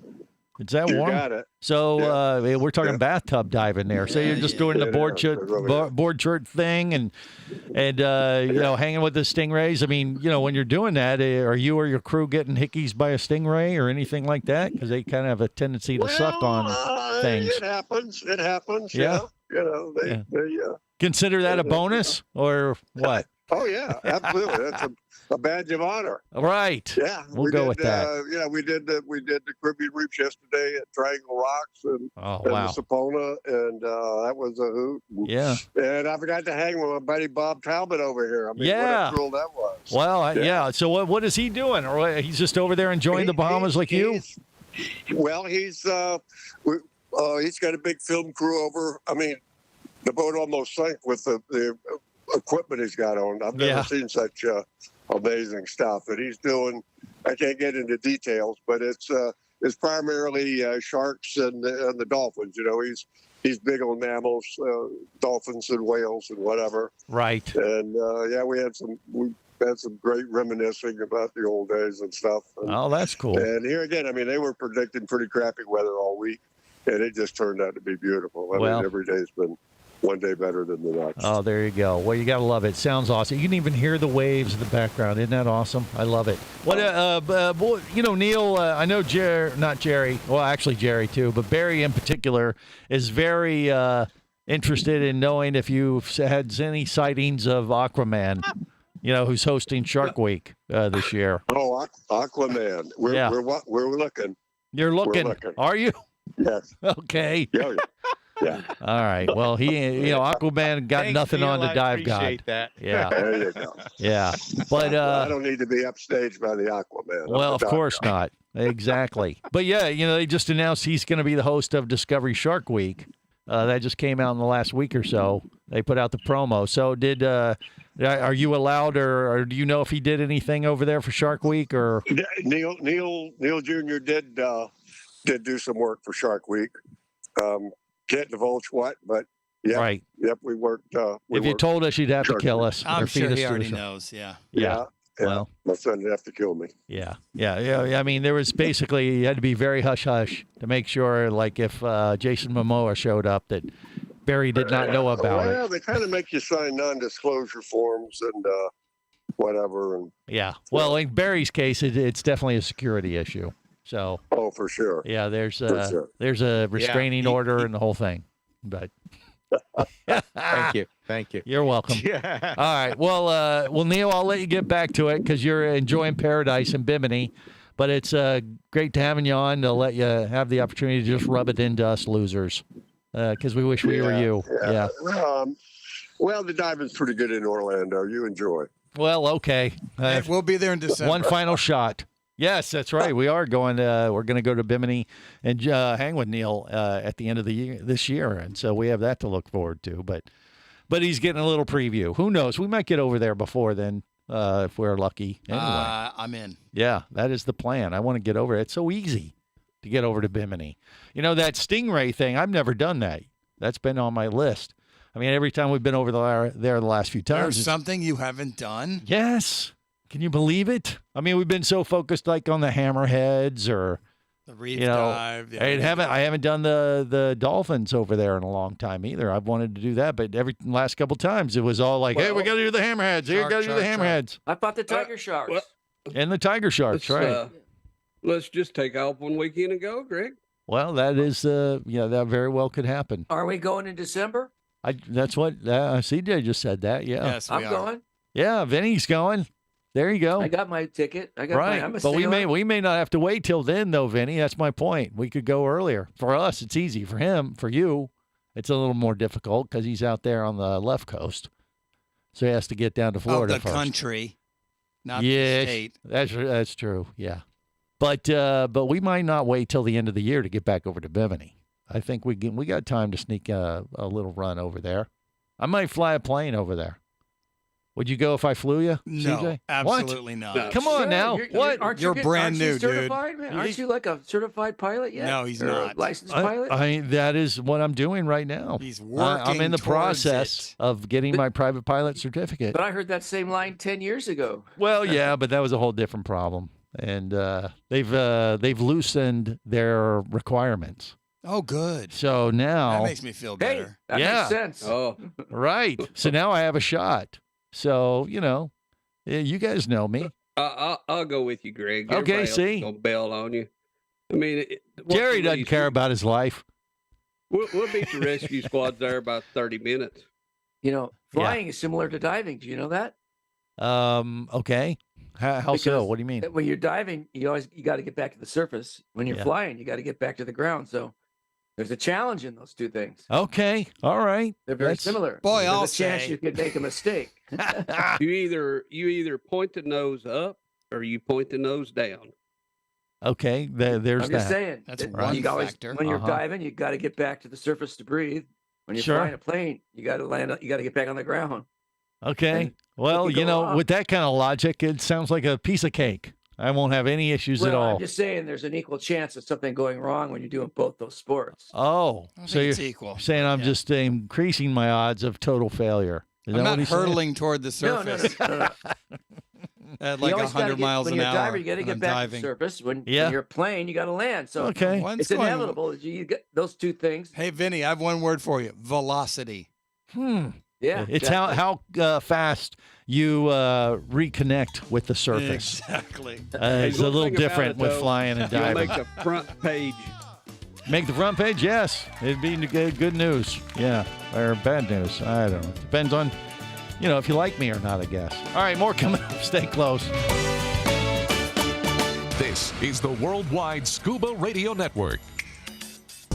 Is that warm? You got it. So we're talking bathtub diving there. So you're just doing the board shirt thing and hanging with the stingrays. I mean, when you're doing that, are you or your crew getting hickeys by a stingray or anything like that? Because they kind of have a tendency to suck on things. It happens. Yeah. They consider that a bonus or what? Oh yeah, absolutely. That's a badge of honor. Right. Yeah, we'll go with that. We did the Caribbean Reefs yesterday at Triangle Rocks and wow. the Sapona, and that was a hoot. Yeah. And I forgot to hang with my buddy Bob Talbot over here. I mean, what a thrill that was. Well, So what is he doing? Or he's just over there enjoying the Bahamas like you? Well, he's got a big film crew over. I mean, the boat almost sank with the equipment he's got on. I've never seen such amazing stuff that he's doing. I can't get into details, but it's primarily sharks and the dolphins. He's big on mammals, dolphins and whales and whatever. Right. And we had some great reminiscing about the old days and stuff. And, that's cool. And here again, I mean, they were predicting pretty crappy weather all week, and it just turned out to be beautiful. I mean, every day's been one day better than the next. Oh, there you go. Well, you got to love it. Sounds awesome. You can even hear the waves in the background. Isn't that awesome? I love it. What, Neil, I know not Jerry, well, actually Jerry too, but Barry in particular is very interested in knowing if you've had any sightings of Aquaman, who's hosting Shark Week this year. Oh, Aquaman. We're looking. You're looking. Are you? Yes. Okay. Yeah. All right. Well, Aquaman got Thanks, nothing Neil, on the dive appreciate god. that. Yeah. There you go. Yeah. But I don't need to be upstaged by the Aquaman. Well, of course not. Exactly. But they just announced he's going to be the host of Discovery Shark Week. That just came out in the last week or so. They put out the promo. So are you allowed, or do you know if he did anything over there for Shark Week? Or Neil Jr. did do some work for Shark Week. Can't divulge what, but right. Yep, we worked. If you told us, you'd have to kill us. I'm or sure feed us he to already the knows. Yeah. Well, my son would have to kill me. Yeah. I mean, there was basically, you had to be very hush-hush to make sure, like, if Jason Momoa showed up, that Barry did not know about it. Well, they kind of make you sign non-disclosure forms and whatever. And yeah. Well, in Barry's case, it's definitely a security issue. So. Oh, for sure. Yeah, there's a restraining order and the whole thing. But. Thank you. You're welcome. Yeah. All right. Well, Neil, I'll let you get back to it because you're enjoying paradise in Bimini. But it's great to having you on to let you have the opportunity to just rub it into us losers because we wish we were you. Yeah. Well, the diving's pretty good in Orlando. You enjoy. Well, okay. Hey, we'll be there in December. One final shot. Yes, that's right. We are going. We're going to go to Bimini and hang with Neil at the end of the year this year, and so we have that to look forward to. But he's getting a little preview. Who knows? We might get over there before then if we're lucky. Anyway, I'm in. yeah, that is the plan. I want to get over it. It's so easy to get over to Bimini. You know, that Stingray thing, I've never done that. That's been on my list. I mean, every time we've been over there the last few times. There's something you haven't done? Yes. Can you believe it? I mean, we've been so focused like on the hammerheads or the reef dive. Yeah, I haven't done the dolphins over there in a long time either. I've wanted to do that, but last couple times it was all like, hey, we got to do the hammerheads. Here, we got to do the hammerheads. I thought the tiger sharks. And the tiger sharks, right? Let's just take off one weekend and go, Greg. Well, that is, that very well could happen. Are we going in December? That's what CJ just said that. Yeah. Yes, I'm going. Yeah, Vinny's going. There you go. I got my ticket. But we may not have to wait till then, though, Vinny. That's my point. We could go earlier. For us, it's easy. For him, for you, it's a little more difficult because he's out there on the left coast, so he has to get down to Florida the first. Country, not the state. That's true. Yeah, but we might not wait till the end of the year to get back over to Bimini. I think we got time to sneak a little run over there. I might fly a plane over there. Would you go if I flew you, No, CJ? absolutely What? not. Come on now. What? You're brand new, dude. Aren't you like a certified pilot yet? No, he's Or a not. licensed pilot? That is what I'm doing right now. He's working I'm in the towards process of getting my private pilot certificate. But I heard that same line 10 years ago. Well, yeah, but that was a whole different problem, and they've loosened their requirements. Oh, good. So now That makes me feel better. That makes sense. Oh, right. So now I have a shot. So you guys know me. I'll go with you, Greg. Okay, Everybody else is see? gonna bail on you. I mean, Jerry doesn't care about his life. We'll beat the rescue squad there about 30 minutes. Flying is similar to diving. Do you know that? Okay. How so? Because What do you mean? When you're diving, you got to get back to the surface. When you're Yeah. flying, you got to get back to the ground. So there's a challenge in those two things. Okay. All right. They're very similar. Boy, There's I'll a chance say. you could make a mistake. You either point the nose up or you point the nose down. Okay. There's I'm that. just saying. That's that one you always, factor. when you're Uh-huh. diving, you got to get back to the surface to breathe. When you're Sure. flying a plane, you got to land. You got to get back on the ground. Okay. And Well, you can go off. with that kind of logic, it sounds like a piece of cake. I won't have any issues at Well, all. I'm just saying, there's an equal chance of something going wrong when you're doing both those sports. Oh, I so think you're it's equal. saying I'm just increasing my odds of total failure. Is I'm that not what he's saying? hurtling toward the surface No. at You like always gotta 100 get- miles when an you're hour. diving, you got to when get I'm back diving. to the surface. When Yeah. you're playing, you got to land. So Okay. One's it's going- inevitable that you get those two things. Hey, Vinny, I have one word for you: velocity. Yeah, It's exactly. how fast you reconnect with the surface. Exactly. It's a one little thing about different it, with though, flying and You'll diving. make the front page. Make the front page, yes. It'd be good news. Yeah. Or bad news. I don't know. Depends on, if you like me or not, I guess. All right, more coming up. Stay close. This is the Worldwide Scuba Radio Network.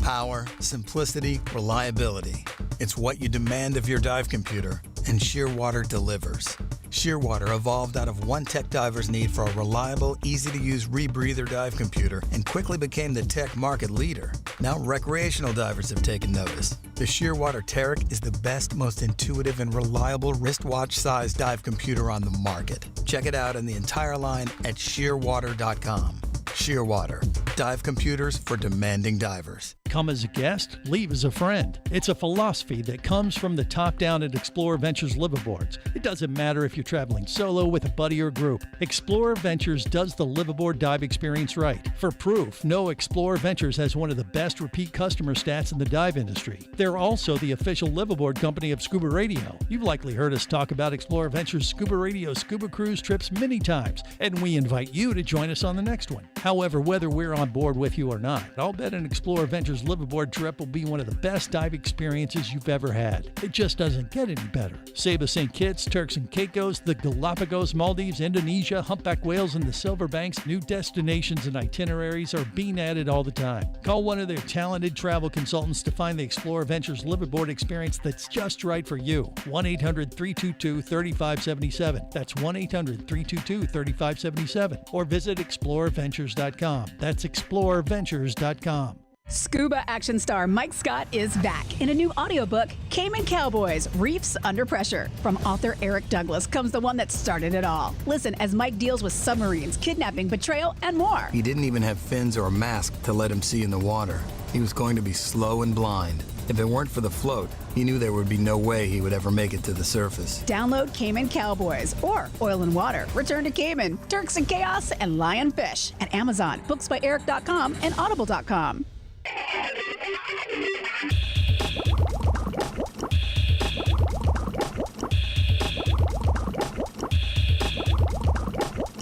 Power, simplicity, reliability. It's what you demand of your dive computer, and Shearwater delivers. Shearwater evolved out of one tech diver's need for a reliable, easy-to-use rebreather dive computer and quickly became the tech market leader. Now recreational divers have taken notice. The Shearwater Taric is the best, most intuitive, and reliable wristwatch-sized dive computer on the market. Check it out in the entire line at shearwater.com. Shearwater, dive computers for demanding divers. Come as a guest, leave as a friend. It's a philosophy that comes from the top down at Explorer Ventures liveaboards. It doesn't matter if you're traveling solo, with a buddy, or group. Explorer Ventures does the liveaboard dive experience right. For proof, know Explorer Ventures has one of the best repeat customer stats in the dive industry. They're also the official liveaboard company of Scuba Radio. You've likely heard us talk about Explorer Ventures Scuba Radio scuba cruise trips many times, and we invite you to join us on the next one. However, whether we're on board with you or not, I'll bet an Explorer Ventures Adventures liveaboard trip will be one of the best dive experiences you've ever had. It just doesn't get any better. Saba St. Kitts, Turks and Caicos, the Galapagos, Maldives, Indonesia, humpback whales, and the Silver Banks, new destinations and itineraries are being added all the time. Call one of their talented travel consultants to find the Explore Ventures liveaboard experience that's just right for you. 1-800-322-3577. That's 1-800-322-3577. Or visit exploreventures.com. That's exploreventures.com. Scuba action star Mike Scott is back in a new audiobook, Cayman Cowboys, Reefs Under Pressure. From author Eric Douglas comes the one that started it all. Listen as Mike deals with submarines, kidnapping, betrayal, and more. He didn't even have fins or a mask to let him see in the water. He was going to be slow and blind. If it weren't for the float, he knew there would be no way he would ever make it to the surface. Download Cayman Cowboys or Oil and Water, Return to Cayman, Turks and Chaos, and Lionfish at Amazon, booksbyeric.com, and audible.com.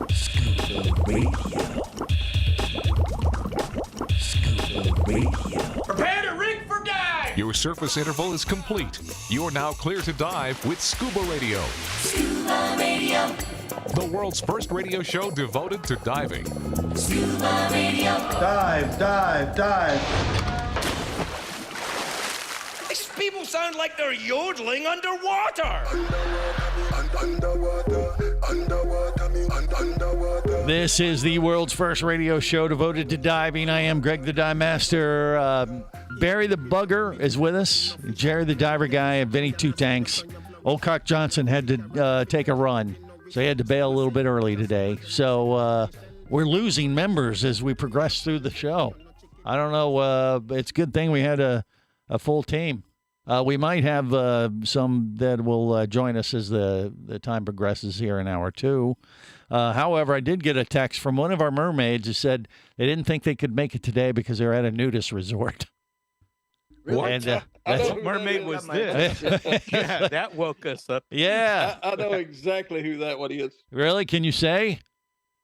Scuba Radio. Scuba Radio. Prepare to rig for dive! Your surface interval is complete. You're now clear to dive with Scuba Radio. Scuba Radio. The world's first radio show devoted to diving. Scuba Radio. Dive, dive, dive. These people sound like they're yodeling underwater. This is the world's first radio show devoted to diving. I am Greg the Dive Master. Barry the Bugger is with us. Jerry the Diver Guy and Vinny Two Tanks. Old Cock Johnson had to take a run, so he had to bail a little bit early today. So we're losing members as we progress through the show. I don't know. It's a good thing we had a full team. We might have some that will join us as the time progresses here in hour two. However, I did get a text from one of our mermaids who said they didn't think they could make it today because they were at a nudist resort. Really? And, What mermaid was this? Yeah, that woke us up. Yeah. I know exactly who that one is. Really? Can you say?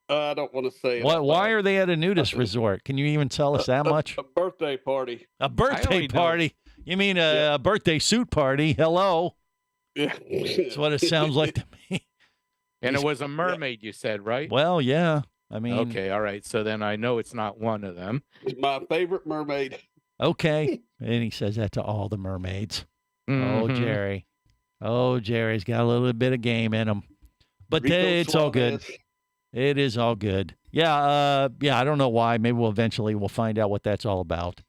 I don't want to say it. Why are they at a nudist resort? Can you even tell us that much? A birthday party. A birthday party? You mean a birthday suit party? Hello? Yeah. That's what it sounds like to me. And it was a mermaid, you said, right? Well, yeah. I mean. Okay, all right. So then I know it's not one of them. It's my favorite mermaid. Okay. And he says that to all the mermaids. Mhm. Oh, Jerry. Oh, Jerry's got a little bit of game in him. But Rico it's all good. Suarez. It is all good. Yeah, I don't know why. Maybe we'll find out what that's all about.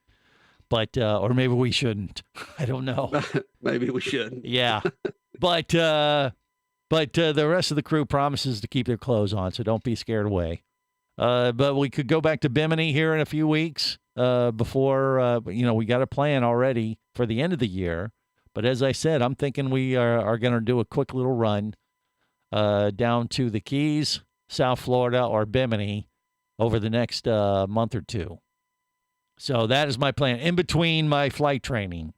But or maybe we shouldn't. I don't know. Maybe we shouldn't. Yeah. But the rest of the crew promises to keep their clothes on, so don't be scared away. But we could go back to Bimini here in a few weeks before, we got a plan already for the end of the year. But as I said, I'm thinking we are going to do a quick little run down to the Keys, South Florida, or Bimini over the next month or two. So that is my plan in between my flight training.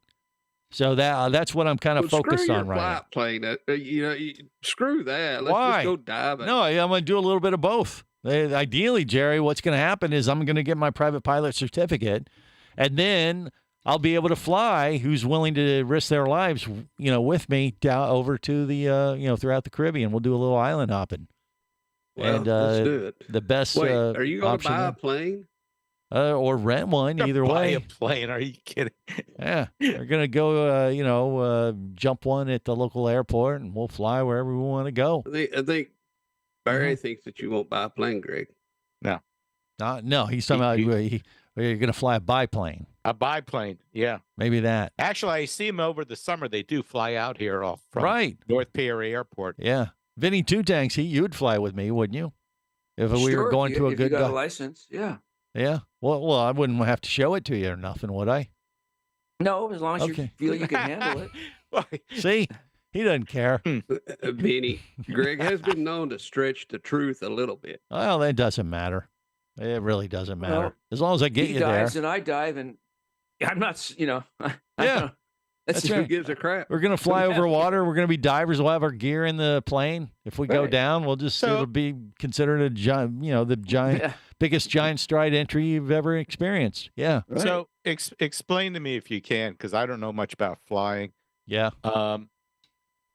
So that's what I'm kind of focused on right now. Flight plane. Screw that. Let's Why? just go diving. No, I'm going to do a little bit of both. Ideally, Jerry, what's going to happen is I'm going to get my private pilot certificate, and then I'll be able to fly who's willing to risk their lives, with me down over to the, throughout the Caribbean. We'll do a little island hopping. Well, and let's do it. The best Wait, are you going to option buy a there. plane? Or rent one, either Buy way. a plane? Are you kidding? Yeah, we're gonna go, jump one at the local airport, and we'll fly wherever we want to go. I think Barry thinks that you won't buy a plane, Greg. No. No, he's talking about you're gonna fly a biplane. A biplane, yeah. Maybe that. Actually, I see them over the summer. They do fly out here off from Right. North Pier Airport. Yeah, Vinny Two Tanks, you would fly with me, wouldn't you? If we Sure, were going to a if good you got a dive. license, yeah. Yeah. Well, I wouldn't have to show it to you or nothing, would I? No, as long as you Okay. feel you can handle it. See, he doesn't care. Benny, Greg has been known to stretch the truth a little bit. Well, that doesn't matter. It really doesn't matter. Well, as long as I get he you there. dives and I dive, and I'm not, I Yeah. don't- That's Who right. gives a crap? We're going to fly over water. We're going to be divers. We'll have our gear in the plane. If we go down, we'll just, it'll be considered a giant, the giant, biggest giant stride entry you've ever experienced. Yeah. Right. So explain to me if you can, because I don't know much about flying. Yeah.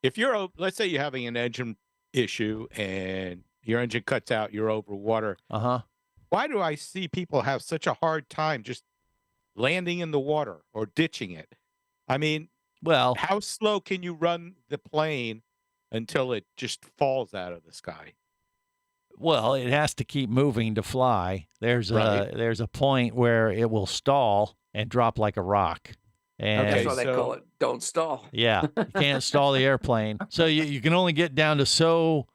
If let's say you're having an engine issue and your engine cuts out, you're over water. Why do I see people have such a hard time just landing in the water or ditching it? I mean, well, how slow can you run the plane until it just falls out of the sky? Well, it has to keep moving to fly. There's a point where it will stall and drop like a rock. And that's why they call it don't stall. Yeah, you can't stall the airplane. So you can only get down to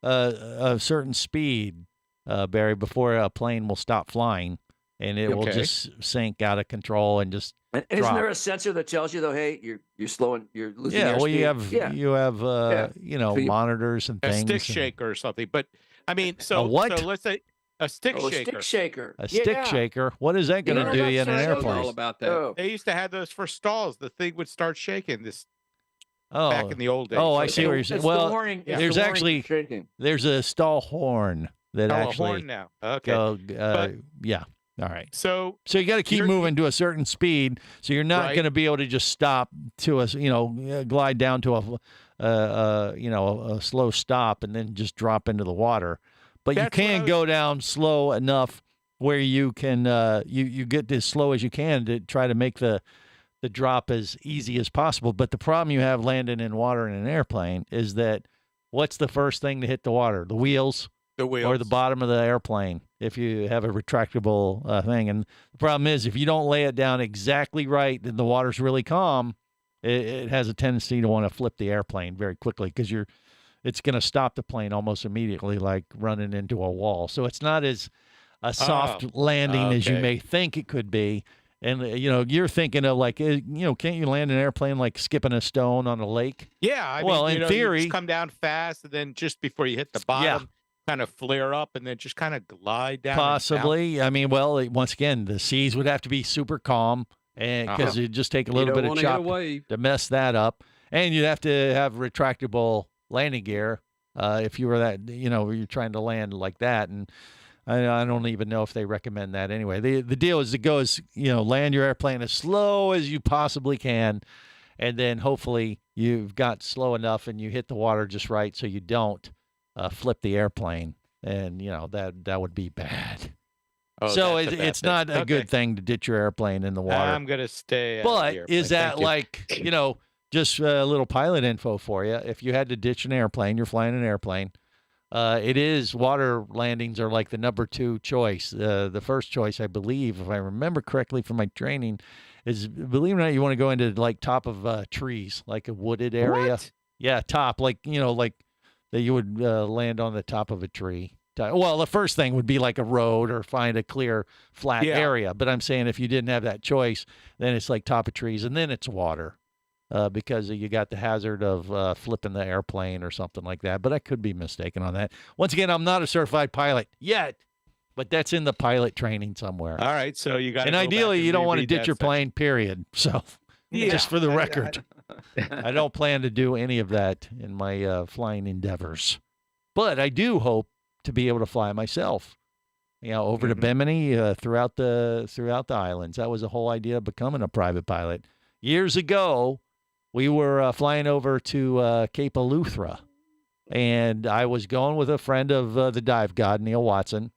a certain speed, Barry, before a plane will stop flying, and it will just sink out of control and just And isn't there a sensor that tells you though, hey, you're slowing, you're losing yeah, airspeed? well, you have monitors and things. A stick shaker or something. But I mean, so what? So let's say a stick shaker. A stick shaker. A stick shaker. What is that going to do in an airplane? All about that. They used to have those for stalls. The thing would start shaking. Back in the old days. Oh, I see what you're saying. Well, there's actually there's a stall horn that actually. A horn now. Okay. Yeah. All right. So you got to keep moving to a certain speed, so you're not going to be able to just stop to glide down to a slow stop and then just drop into the water. But you can go down slow enough where you can you get as slow as you can to try to make the drop as easy as possible. But the problem you have landing in water in an airplane is that what's the first thing to hit the water? The wheels. Or the bottom of the airplane if you have a retractable thing. And the problem is if you don't lay it down exactly right and the water's really calm, it has a tendency to want to flip the airplane very quickly because it's going to stop the plane almost immediately, like running into a wall. So it's not as a soft landing as you may think it could be. And, you're thinking of like, can't you land an airplane like skipping a stone on a lake? Yeah. I mean, in theory, you just come down fast and then just before you hit the bottom, kind of flare up and then just kind of glide down. Possibly. I mean, well, once again, the seas would have to be super calm and because it'd just take a little bit of chop to mess that up. And you'd have to have retractable landing gear if you were you're trying to land like that. And I don't even know if they recommend that anyway. The deal is to go land your airplane as slow as you possibly can. And then hopefully you've got slow enough and you hit the water just right so you don't flip the airplane, and that would be bad. So it's not a good thing to ditch your airplane in the water. I'm gonna stay. But is that just a little pilot info for you? If you had to ditch an airplane, you're flying an airplane. Water landings are like the number 2 choice. The first choice, I believe, if I remember correctly from my training, is believe it or not, you want to go into like top of trees, like a wooded area. What? Yeah, top, like that you would land on the top of a tree. Well, the first thing would be like a road or find a clear, flat area. But I'm saying if you didn't have that choice, then it's like top of trees, and then it's water because you got the hazard of flipping the airplane or something like that. But I could be mistaken on that. Once again, I'm not a certified pilot yet, but that's in the pilot training somewhere. All right, so you got. And ideally, you don't want to ditch your plane, period. So just for the record. I don't plan to do any of that in my flying endeavors, but I do hope to be able to fly myself, over to Bimini, throughout the islands. That was the whole idea of becoming a private pilot. Years ago, we were flying over to Cape Eleuthera, and I was going with a friend of the dive god, Neil Watson,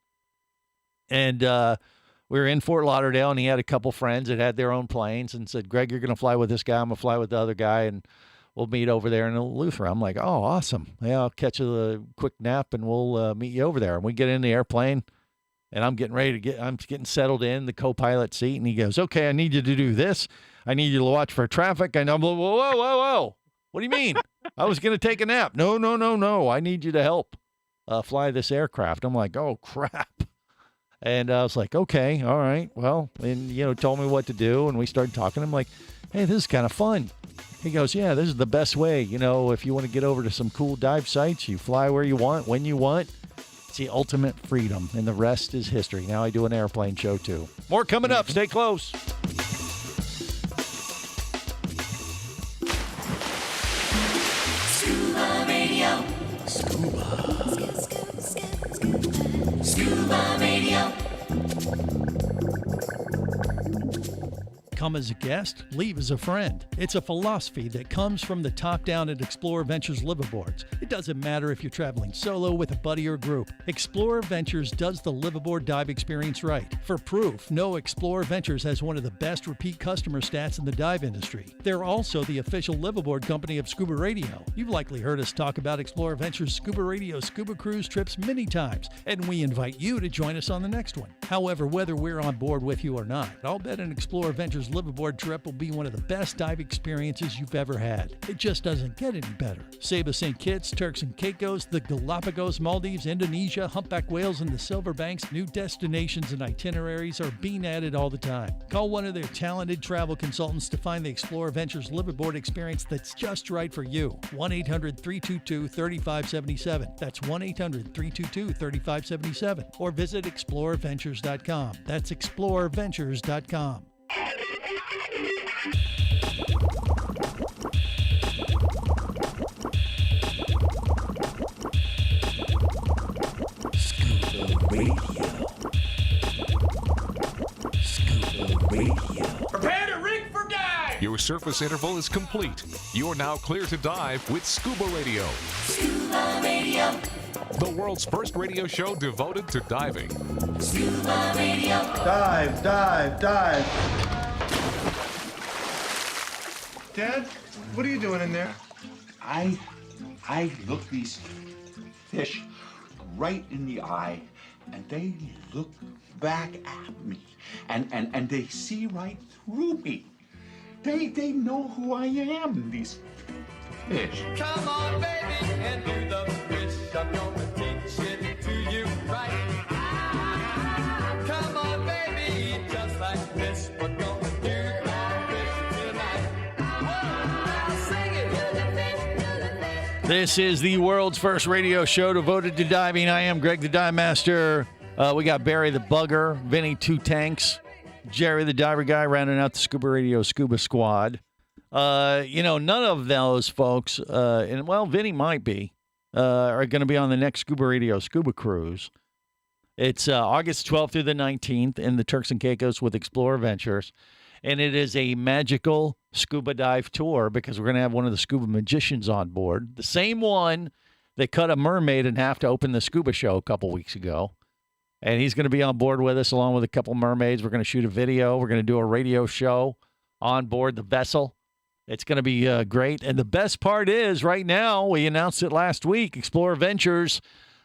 and we were in Fort Lauderdale, and he had a couple friends that had their own planes and said, Greg, you're going to fly with this guy. I'm going to fly with the other guy, and we'll meet over there in Eleuthera. I'm like, oh, awesome. Yeah, I'll catch a quick nap, and we'll meet you over there. And we get in the airplane, and I'm getting settled in the co-pilot seat, and he goes, okay, I need you to do this. I need you to watch for traffic. And I'm like, whoa. What do you mean? I was going to take a nap. No. I need you to help fly this aircraft. I'm like, oh, crap. And I was like, okay, all right, well, and, told me what to do. And we started talking. I'm like, hey, this is kind of fun. He goes, yeah, this is the best way. If you want to get over to some cool dive sites, you fly where you want, when you want. It's the ultimate freedom, and the rest is history. Now I do an airplane show, too. More coming up. Stay close. Scuba Radio. Come as a guest, leave as a friend. It's a philosophy that comes from the top down at Explorer Ventures liveaboards. It doesn't matter if you're traveling solo, with a buddy, or group. Explorer Ventures does the liveaboard dive experience right. For proof, know Explorer Ventures has one of the best repeat customer stats in the dive industry. They're also the official liveaboard company of Scuba Radio. You've likely heard us talk about Explorer Ventures Scuba Radio scuba cruise trips many times, and we invite you to join us on the next one. However, whether we're on board with you or not, I'll bet an Explorer Ventures liveaboard trip will be one of the best dive experiences you've ever had. It just doesn't get any better. Saba St. Kitts, Turks and Caicos, the Galapagos, Maldives, Indonesia, humpback whales, and the Silver Banks, new destinations and itineraries are being added all the time. Call one of their talented travel consultants to find the Explorer Ventures liveaboard experience that's just right for you. 1-800-322-3577. That's 1-800-322-3577. Or visit explorerventures.com. That's explorerventures.com. Scuba Radio. Scuba Radio. Prepare to rig for dive! Your surface interval is complete. You're now clear to dive with Scuba Radio. Scuba Radio. The world's first radio show devoted to diving. Scuba Radio. Dive, dive, dive. Dad, what are you doing in there? I look these fish right in the eye, and they look back at me, and they see right through me. They know who I am, these fish. Come on, baby, and do the fish. I'm gonna teach it to you right. Come on, baby, just like this. We're gonna do the fish tonight. Now sing it. Do the fish, do the fish. This is the world's first radio show devoted to diving. I am Greg the Dive Master. We got Barry the Bugger, Vinny Two Tanks, Jerry the Diver Guy rounding out the Scuba Radio Scuba Squad. None of those folks, and well, Vinny might be, are going to be on the next Scuba Radio Scuba Cruise. It's August 12th through the 19th in the Turks and Caicos with Explorer Ventures. And it is a magical scuba dive tour because we're going to have one of the scuba magicians on board. The same one that cut a mermaid in half to open the scuba show a couple weeks ago. And he's going to be on board with us along with a couple mermaids. We're going to shoot a video. We're going to do a radio show on board the vessel. It's going to be great. And the best part is right now, we announced it last week, Explorer Ventures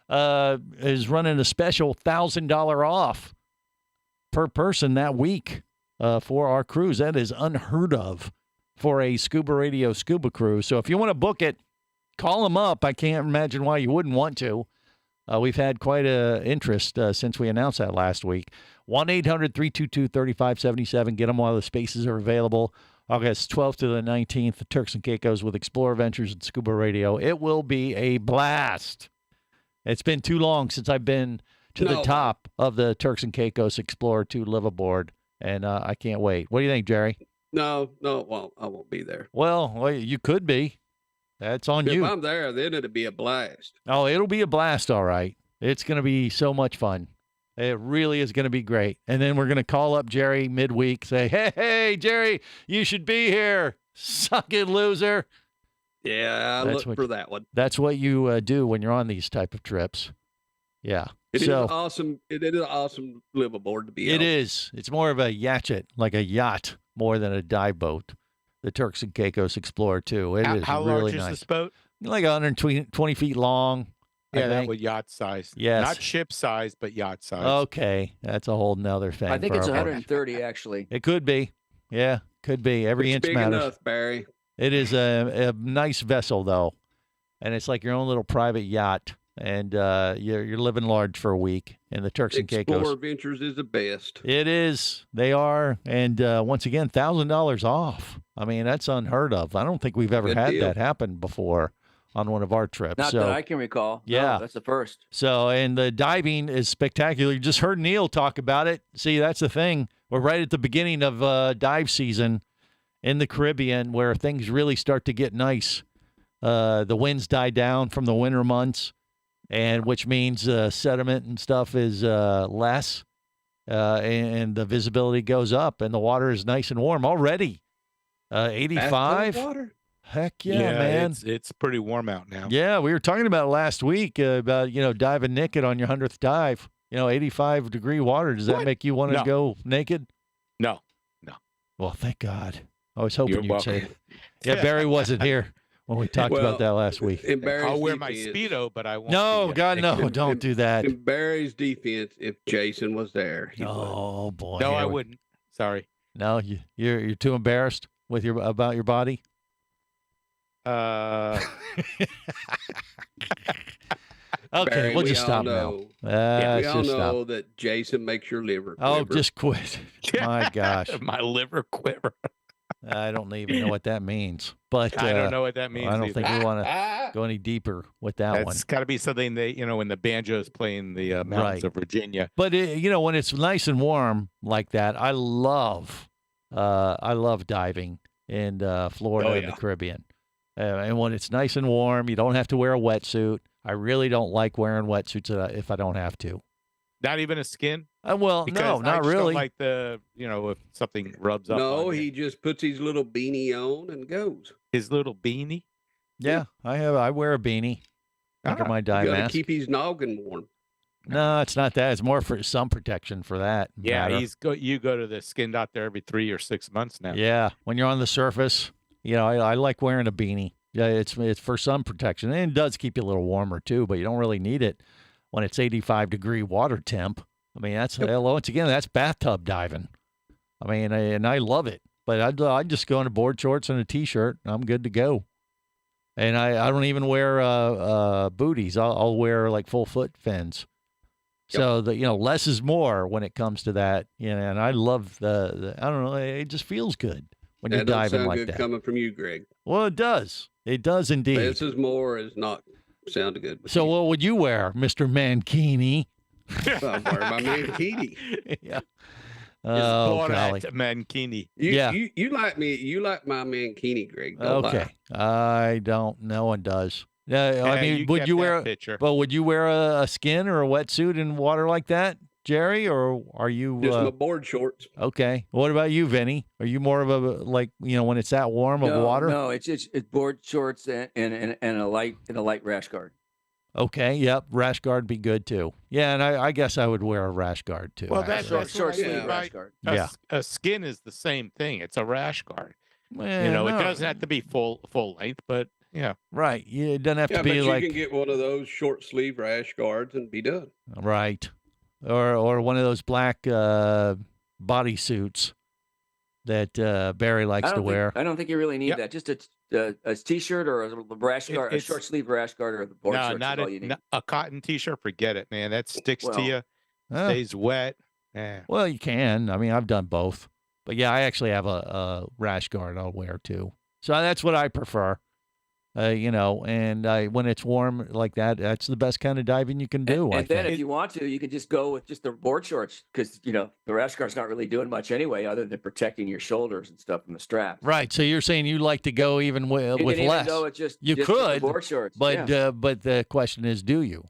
is running a special $1,000 off per person that week for our cruise. That is unheard of for a Scuba Radio scuba cruise. So if you want to book it, call them up. I can't imagine why you wouldn't want to. We've had quite a interest since we announced that last week. 1-800-322-3577. Get them while the spaces are available. August 12th to the 19th, the Turks and Caicos with Explorer Ventures and Scuba Radio. It will be a blast. It's been too long since I've been to the top of the Turks and Caicos Explorer 2 liveaboard, and I can't wait. What do you think, Jerry? No, well, I won't be there. Well, you could be. That's on you. If I'm there, then it'll be a blast. Oh, it'll be a blast, all right. It's going to be so much fun. It really is going to be great. And then we're going to call up Jerry midweek, say, hey, Jerry, you should be here. Suck it, loser. Yeah, I look for that one. That's what you do when you're on these type of trips. Yeah. It is awesome. It is an awesome liveaboard to be on. It is. It's more of a yachet, like a yacht, more than a dive boat. The Turks and Caicos Explorer 2. It is how really large nice. is this boat? Like 120 feet long. Yeah, I that think. would yacht size. Yes. Not ship size, but yacht size. Okay. That's a whole nother thing. I think for it's our boat. 130, actually. It could be. Yeah, could be. Every It's inch big matters. enough, Barry. It is a nice vessel, though. And it's like your own little private yacht. And you're living large for a week in the Turks and Caicos. Explorer Ventures is the best. It is. They are. And once again, $1,000 off. I mean, that's unheard of. I don't think we've ever Good had deal. that happen before on one of our trips. Not so, that I can recall. Yeah. No, that's the first. So, and the diving is spectacular. You just heard Neil talk about it. See, that's the thing. We're right at the beginning of dive season in the Caribbean where things really start to get nice. The winds die down from the winter months. and which means sediment and stuff is less, and the visibility goes up, and the water is nice and warm already. 85. Water? Heck yeah, man. It's pretty warm out now. Yeah, we were talking about it last week about, diving naked on your 100th dive. 85-degree water. Does that make you want to go naked? No. Well, thank God. I was hoping You're you'd say welcome. that. Yeah, Barry wasn't here when we talked about that last week. In Barry's I'll wear my defense- Speedo, but I won't. No, God, no, don't do that. In Barry's defense, if Jason was there, he would. Oh, boy. No, I Here we- wouldn't. Sorry. No, you're too embarrassed with about your body? Okay, Barry, we'll we just all stop know- now. we Let's all just stop. know that Jason makes your liver. Oh, quiver. just quit. My gosh. My liver quiver. I don't even know what that means. But I don't know what that means I don't think either. we want to go any deeper with that one. It's got to be something they, when the banjo's playing the mountains Right. of Virginia. But when it's nice and warm like that, I love diving in Florida and the Caribbean. And when it's nice and warm, you don't have to wear a wetsuit. I really don't like wearing wetsuits if I don't have to. Not even a skin? Well, Because no, I not just really. don't like if something rubs up No, on you. he just puts his little beanie on and goes. His little beanie? Yeah, I wear a beanie under my You dive got to mask. keep his noggin warm. No, it's not that. It's more for sun protection for that. Yeah, matter. you go to the skin doctor every 3 or 6 months now. Yeah, when you're on the surface, I like wearing a beanie. Yeah, it's for sun protection, and it does keep you a little warmer too. But you don't really need it when it's 85-degree water temp. I mean, once again, that's bathtub diving. I mean, and I love it. But I'd just go in a board shorts and a t-shirt, and I'm good to go. And I don't even wear booties. I'll wear like full foot fins. So less is more when it comes to that. And I love the I don't know. It just feels good when you're That don't diving sound like good that. coming from you, Greg. Well, it does. It does indeed. Less is more is not sounding good. So what would you wear, Mr. Mankini? I'll wear my mankini. Yeah. Oh, golly. Mankini. You like me. You like my mankini, Greg. Don't Okay. lie. I don't. No one does. I Hey, mean, you would get you that wear? picture. But would you wear a skin or a wetsuit in water like that, Jerry? Or are you? Just my board shorts. Okay. What about you, Vinny? Are you more of a when it's that warm of water? No, it's board shorts and a light rash guard. Okay. Yep. Rash guard be good too. Yeah, and I guess I would wear a rash guard too. Well, actually. that's short what I sleeve mean, rash right? guard. Yeah. A skin is the same thing. It's a rash guard. Well, It no. doesn't have to be full length, but yeah. Right. Yeah, it doesn't have Yeah, to but be you like can get one of those short sleeve rash guards and be done. right, or one of those black body suits that Barry likes to wear. I don't think you really need that. Just a t-shirt or a rash guard, a it's- short sleeve rash guard, or the board No, shorts. not is all you need. a cotton T-shirt. Forget it, man. That sticks to Well, you, Huh. stays wet. Yeah. Well, you can. I mean, I've done both. But yeah, I actually have a rash guard I'll wear too. So that's what I prefer. And when it's warm like that, that's the best kind of diving you can do. And I then think. if you want to, you can just go with just the board shorts because the rash guard's not really doing much anyway, other than protecting your shoulders and stuff from the straps. Right. So you're saying you like to go even with You can even less. go with just you with the could, board shorts. but yeah. but the question is, do you?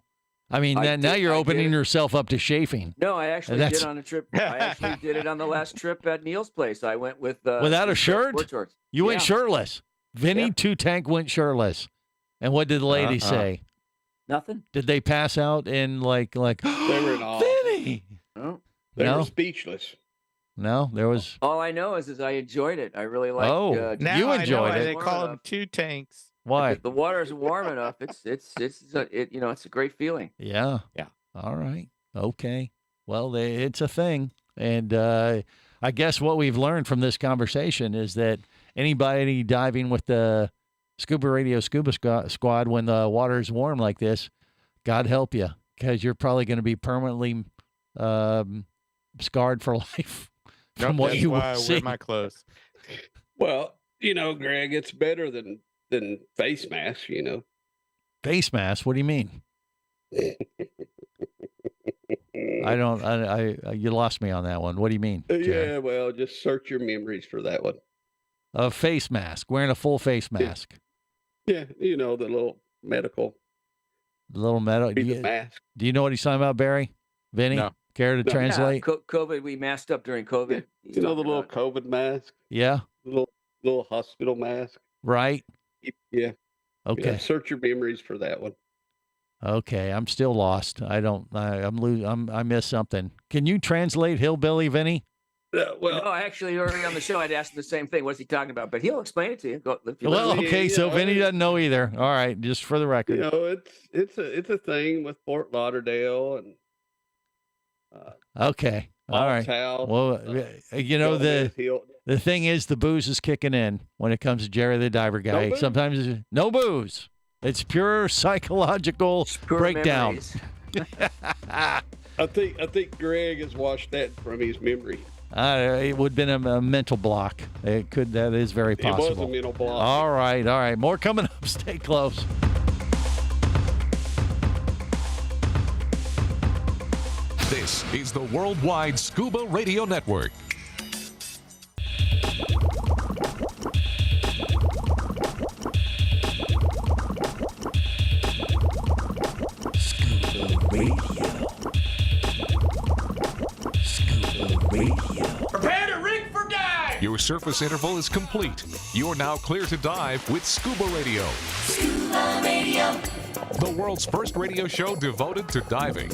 I mean, I now did- you're I opening did. yourself up to chafing. No, I actually That's- did on a trip. I actually did it on the last trip at Neil's place. I went with Without a with shirt? board shorts. You went Yeah. shirtless. Vinny Yeah. Two Tank went shirtless. And what did the lady say? Nothing. Did they pass out in like They were in awe. Vinny? Oh. They No? were speechless. No, there was. All I know is I enjoyed it. I really like. Oh, Now you I know enjoyed why it. They call them two tanks. Why? If the water's warm enough, it's a great feeling. Yeah. Yeah. All right. Okay. Well, it's a thing. And I guess what we've learned from this conversation is that anybody diving with the ScubaRadio Scuba Squad when the water is warm like this, God help you, because you're probably going to be permanently scarred for life from what That's you why will I see. wear my clothes. Well, Greg, it's better than face masks. Face mask? What do you mean? I don't. I you lost me on that one. What do you mean? Jerry? Yeah, well, just search your memories for that one. A face mask, wearing a full face mask. Yeah, the little medical little metal. Be the mask. Do you know what he's talking about, Barry? Vinny? No. Care to translate? Yeah, COVID, we masked up during COVID. You know the little COVID mask? Yeah. Little hospital mask? Right. Yeah. Okay. Yeah, search your memories for that one. Okay, I'm still lost. I missed something. Can you translate hillbilly, Vinny? Well, no, actually, early on the show, I'd asked him the same thing. What's he talking about? But he'll explain it to you. Well, okay, so Vinny doesn't know either. All right, just for the record. You know, it's a thing with Fort Lauderdale and. Okay. All right. House, well, the thing is, the booze is kicking in when it comes to Jerry the Diver guy. Sometimes it's no booze. It's pure psychological breakdown. I think Greg has washed that from his memory. It would have been a mental block. That is very possible. It was a mental block. All right. More coming up. Stay close. This is the Worldwide Scuba Radio Network. Prepare to rig for dive! Your surface interval is complete. You're now clear to dive with Scuba Radio. Scuba Radio. The world's first radio show devoted to diving.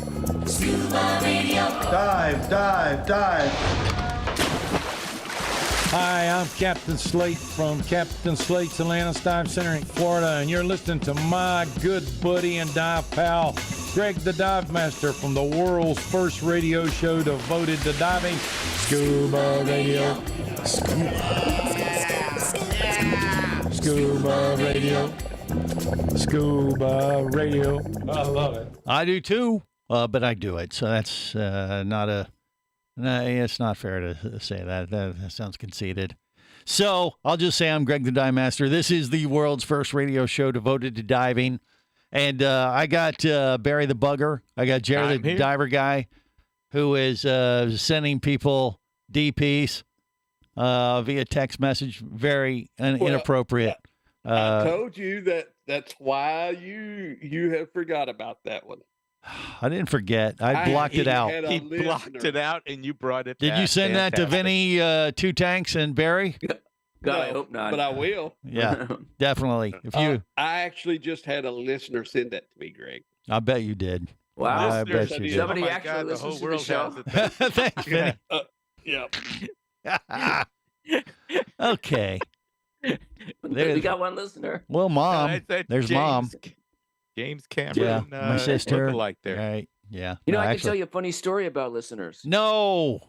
Scuba Radio. Dive, dive, dive. Hi, I'm Captain Slate from Captain Slate's Atlantis Dive Center in Florida, and you're listening to my good buddy and dive pal, Greg the Dive Master, from the world's first radio show devoted to diving, Scuba Radio. Scuba Radio. Scuba Radio. I love it. I do too, but I do it. So that's it's not fair to say that. That sounds conceited. So I'll just say I'm Greg the Dive Master. This is the world's first radio show devoted to diving. And I got Barry the Bugger. I got Jerry the Diver guy, who is sending people DPs via text message. Very inappropriate. I told you that's why you have forgot about that one. I didn't forget. I blocked it out. He blocked it out, and you brought it Did back. you send that to Vinny, Two Tanks, and Barry? God, I hope not. But I will. Yeah, definitely. If you, I actually just had a listener send that to me, Greg. I bet you did. Wow. I bet you did. Somebody actually listens to the show. Thanks, Vinny. Yeah. Okay. We got one listener. Well, Mom. There's Mom. James Cameron. Yeah, my sister. Like there. Right. Yeah. You know, I actually, can tell you a funny story about listeners. No.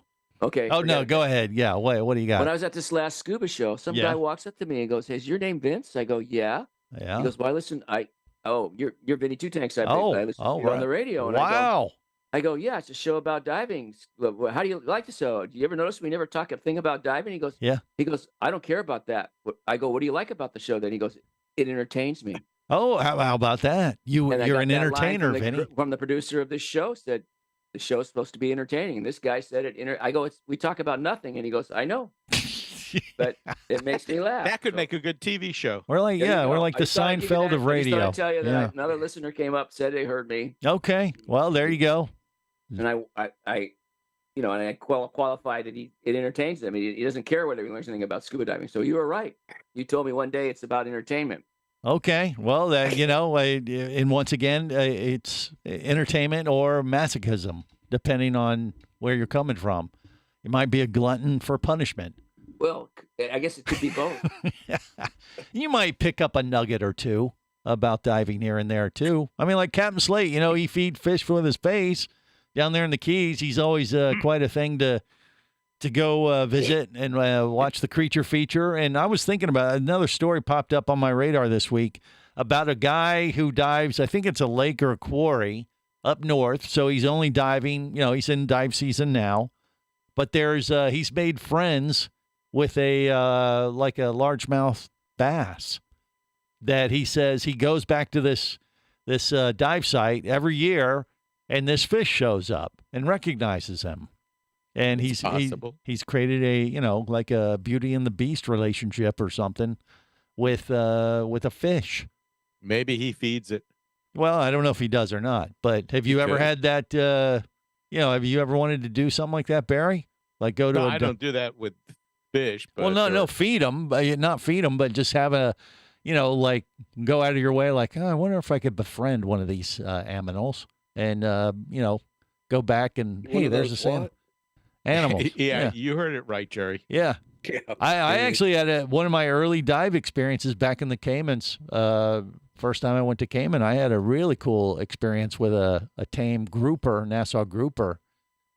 Okay. Oh, no. Go ahead. Yeah. What do you got? When I was at this last scuba show, some guy walks up to me and goes, "Hey, is your name Vince?" I go, "Yeah." Yeah. He goes, "Well, you're Vinny Two Tanks. I listen to you on the radio." And wow. I go, "Yeah, it's a show about diving. How do you like the show? Do you ever notice we never talk a thing about diving?" He goes, "Yeah." He goes, "I don't care about that." I go, "What do you like about the show?" Then he goes, "It entertains me." Oh, how about that? You're an entertainer, Vinny. From the producer of this show said, the show's supposed to be entertaining. And this guy said it. I go, we talk about nothing. And he goes, I know. But it makes me laugh. That could make a good TV show. We're like, we're like the Seinfeld of radio. I tell you that another listener came up, said they heard me. Okay. Well, there you go. And I qualify that it entertains them. He doesn't care whether he learns anything about scuba diving. So you were right. You told me one day it's about entertainment. Okay. Well, and once again, it's entertainment or masochism, depending on where you're coming from. It might be a glutton for punishment. Well, I guess it could be both. You might pick up a nugget or two about diving here and there, too. I mean, like Captain Slate, he feed fish with his face down there in the Keys. He's always quite a thing to go visit and watch the creature feature. And I was thinking about another story popped up on my radar this week about a guy who dives, I think it's a lake or a quarry up north. So he's only diving, he's in dive season now. But he's made friends with a largemouth bass that he says he goes back to this dive site every year, and this fish shows up and recognizes him. And he's created like a Beauty and the Beast relationship or something with a fish. Maybe he feeds it. Well, I don't know if he does or not, but have you ever had that, have you ever wanted to do something like that, Barry? Like go to No, a I don't do that with fish. But well, no, feed them, not feed them, but just have a, like go out of your way. Like, I wonder if I could befriend one of these animals, and go back and hey, there's a salmon. Animals. Yeah, you heard it right, Jerry. Yeah. Yeah. I actually had one of my early dive experiences back in the Caymans. First time I went to Cayman, I had a really cool experience with a tame grouper, Nassau grouper.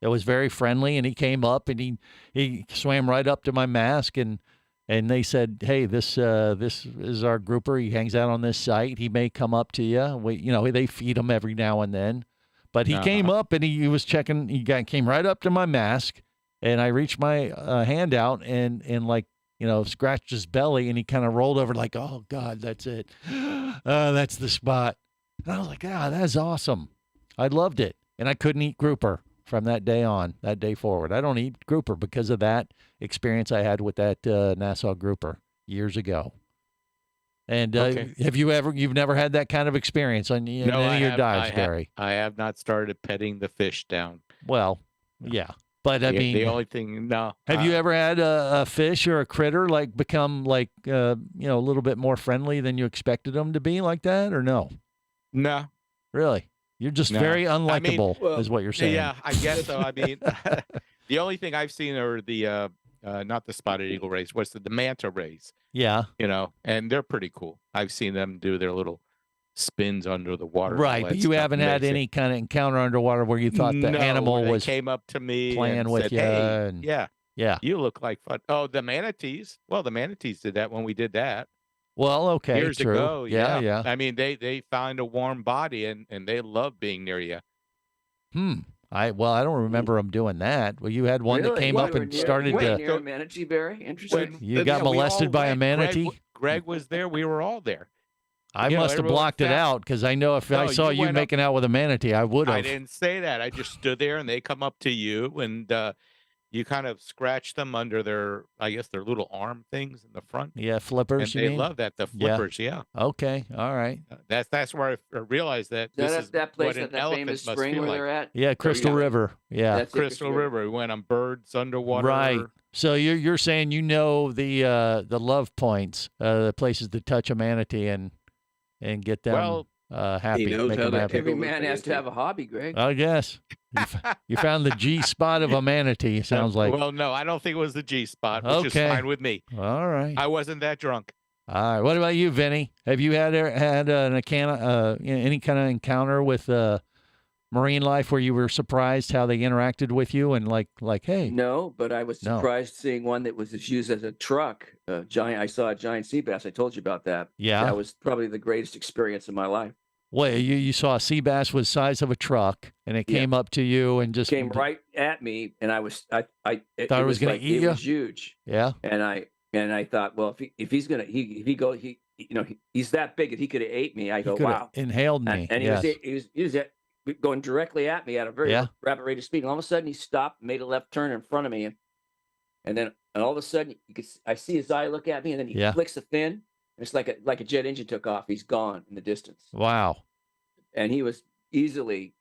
It was very friendly, and he came up and he swam right up to my mask, and they said, "Hey, this is our grouper. He hangs out on this site. He may come up to you. They feed him every now and then." But he came up and he was checking. Came right up to my mask, and I reached my hand out and scratched his belly, and he kind of rolled over like, "Oh God, that's it. That's the spot." And I was like, that's awesome. I loved it, and I couldn't eat grouper from that day forward. I don't eat grouper because of that experience I had with that Nassau grouper years ago. And you've never had that kind of experience on any of your dives, Barry? I have not started petting the fish down. Well, yeah. But I mean, the only thing, no. Have you ever had a fish or a critter become a little bit more friendly than you expected them to be like that, or no? No. Really? You're just very unlikable, is what you're saying. Yeah, I guess so. I mean, the only thing I've seen are the not the spotted eagle rays, what's the manta rays? Yeah. And they're pretty cool. I've seen them do their little spins under the water. Right, but you haven't had any kind of encounter underwater where you thought the animal was came up to me playing and with said, you. Hey, yeah, you look like fun. Oh, the manatees. Well, the manatees did that when we did that. Well, okay, years true. ago. Yeah. I mean, they find a warm body and they love being near you. I don't remember them doing that. Well, you had one that came up and started near to. a manatee, Barry? Interesting. You got molested by a manatee? Greg was there. We were all there. I must have blocked it out because I know if I saw you making out with a manatee, I would have. I didn't say that. I just stood there and they come up to you and you kind of scratch them under their little arm things in the front. Yeah, flippers. And they love that, the flippers. Yeah. Okay. All right. That's where I realized that this is that place what an at that elephant famous must spring feel where like. they're at? Yeah, Crystal River. Yeah, That's Crystal River. We went on birds underwater. Right. So you're saying the love points, the places to touch a manatee and get them happy. He knows make how them to happy. Every man has to have a hobby, Greg. I guess. You found the G spot of a manatee, sounds like. Well, no, I don't think it was the G spot, which is fine with me. All right. I wasn't that drunk. All right. What about you, Vinny? Have you had any kind of encounter with marine life where you were surprised how they interacted with you and like hey? No, but I was surprised seeing one that was just used as a truck. I saw a giant sea bass. I told you about that. Yeah. That was probably the greatest experience of my life. Well, you saw a sea bass was the size of a truck, and it came up to you and just came right at me, and I thought it was going to eat you. It was huge. Yeah. And I thought, well, if he's that big, if he could have ate me, I go, wow. Inhaled me. And he was going directly at me at a very rapid rate of speed. And all of a sudden, he stopped, made a left turn in front of me, and then all of a sudden, I see his eye look at me, and then he flicks a fin. It's like a jet engine took off. He's gone in the distance. Wow. And he was easily,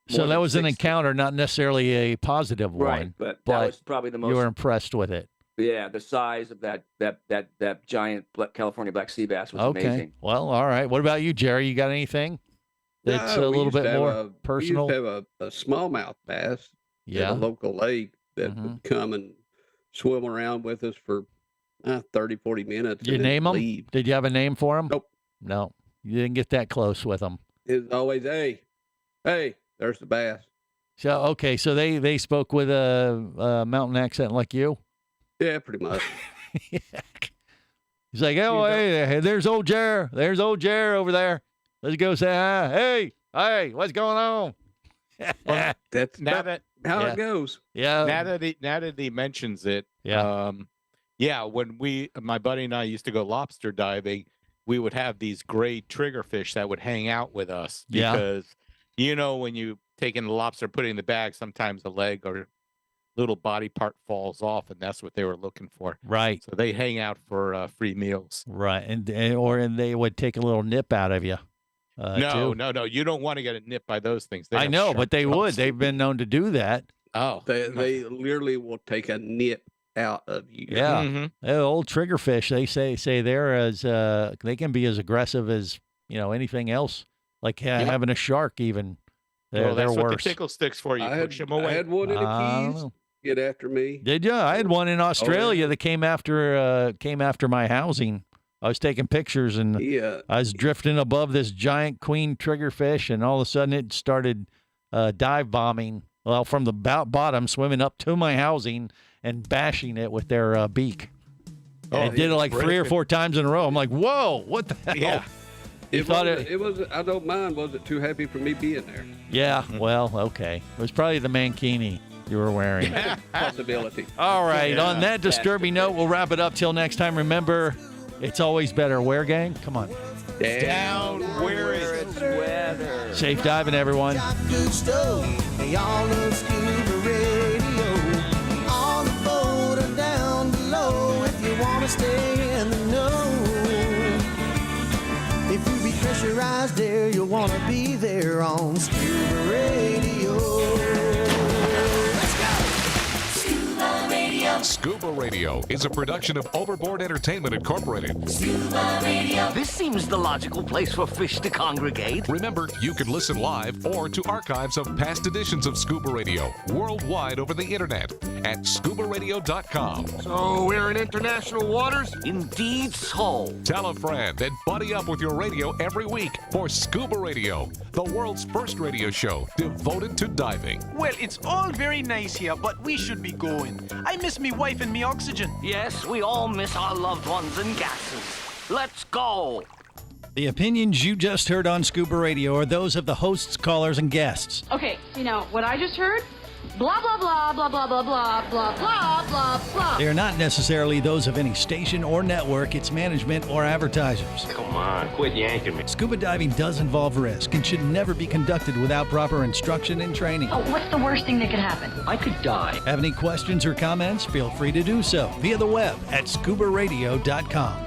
So that was an encounter, not necessarily a positive one. Right, but that was probably the most. You were impressed with it. Yeah, the size of that giant California black sea bass was amazing. Well, all right. What about you, Jerry? You got anything that's a little bit more personal? We used to have a smallmouth bass at a local lake that would come and swim around with us for 30, 40 minutes. Did you name them? Leave. Did you have a name for them? Nope. No, you didn't get that close with them. It was always, hey, there's the bass. So they spoke with a mountain accent like you. Yeah, pretty much. He's like, hey, there's old Jer. There's old Jer over there. Let's go say hi. Hey, what's going on? Well, that's how it goes. Yeah. Now that he mentions it. Yeah. When my buddy and I used to go lobster diving, we would have these gray triggerfish that would hang out with us because, when you take in the lobster, put it in the bag, sometimes a leg or little body part falls off, and that's what they were looking for. Right. So they hang out for free meals. Right, and they would take a little nip out of you. No. You don't want to get a nip by those things. I know, but they would. They've been known to do that. Oh, they literally will take a nip out of you. Yeah, Mm-hmm. Old triggerfish. They say they're as they can be as aggressive as anything else. Like having a shark, even. They're that's worse. what the tickle sticks for. You push them away. I had one in the Keys. Get after me. Did you? I had one in Australia that came after my housing. I was taking pictures and I was drifting above this giant queen triggerfish, and all of a sudden it started dive bombing. Well, from the bottom, swimming up to my housing and bashing it with their beak. And it did it like 3 or 4 times in a row. I'm like, whoa, what the hell? Yeah. It was. I don't mind. Wasn't too happy for me being there. Yeah. Well, okay. It was probably the mankini you were wearing. Possibility. All right. On that disturbing note, we'll wrap it up till next time. Remember, it's always better. Where, gang? Come on. Down where it's weather. Safe diving, everyone. They all love Scuba Radio. On the boat or down below, if you want to stay in the know. If you be pressurized there, you'll want to be there on Scuba Radio. Let's go! Scuba Radio. Scuba Radio is a production of Overboard Entertainment Incorporated. Scuba Radio. This seems the logical place for fish to congregate. Remember, you can listen live or to archives of past editions of Scuba Radio worldwide over the internet at ScubaRadio.com. So we're in international waters? Indeed so. Tell a friend and buddy up with your radio every week for Scuba Radio, the world's first radio show devoted to diving. Well, it's all very nice here, but we should be going. I miss me wife and me oxygen. Yes, we all miss our loved ones and gases. Let's go. The opinions you just heard on Scuba Radio are those of the hosts, callers, and guests. Okay, what I just heard? Blah, blah, blah, blah, blah, blah, blah, blah, blah, blah, blah. They are not necessarily those of any station or network, its management, or advertisers. Come on, quit yanking me. Scuba diving does involve risk and should never be conducted without proper instruction and training. Oh, what's the worst thing that could happen? I could die. Have any questions or comments? Feel free to do so via the web at ScubaRadio.com.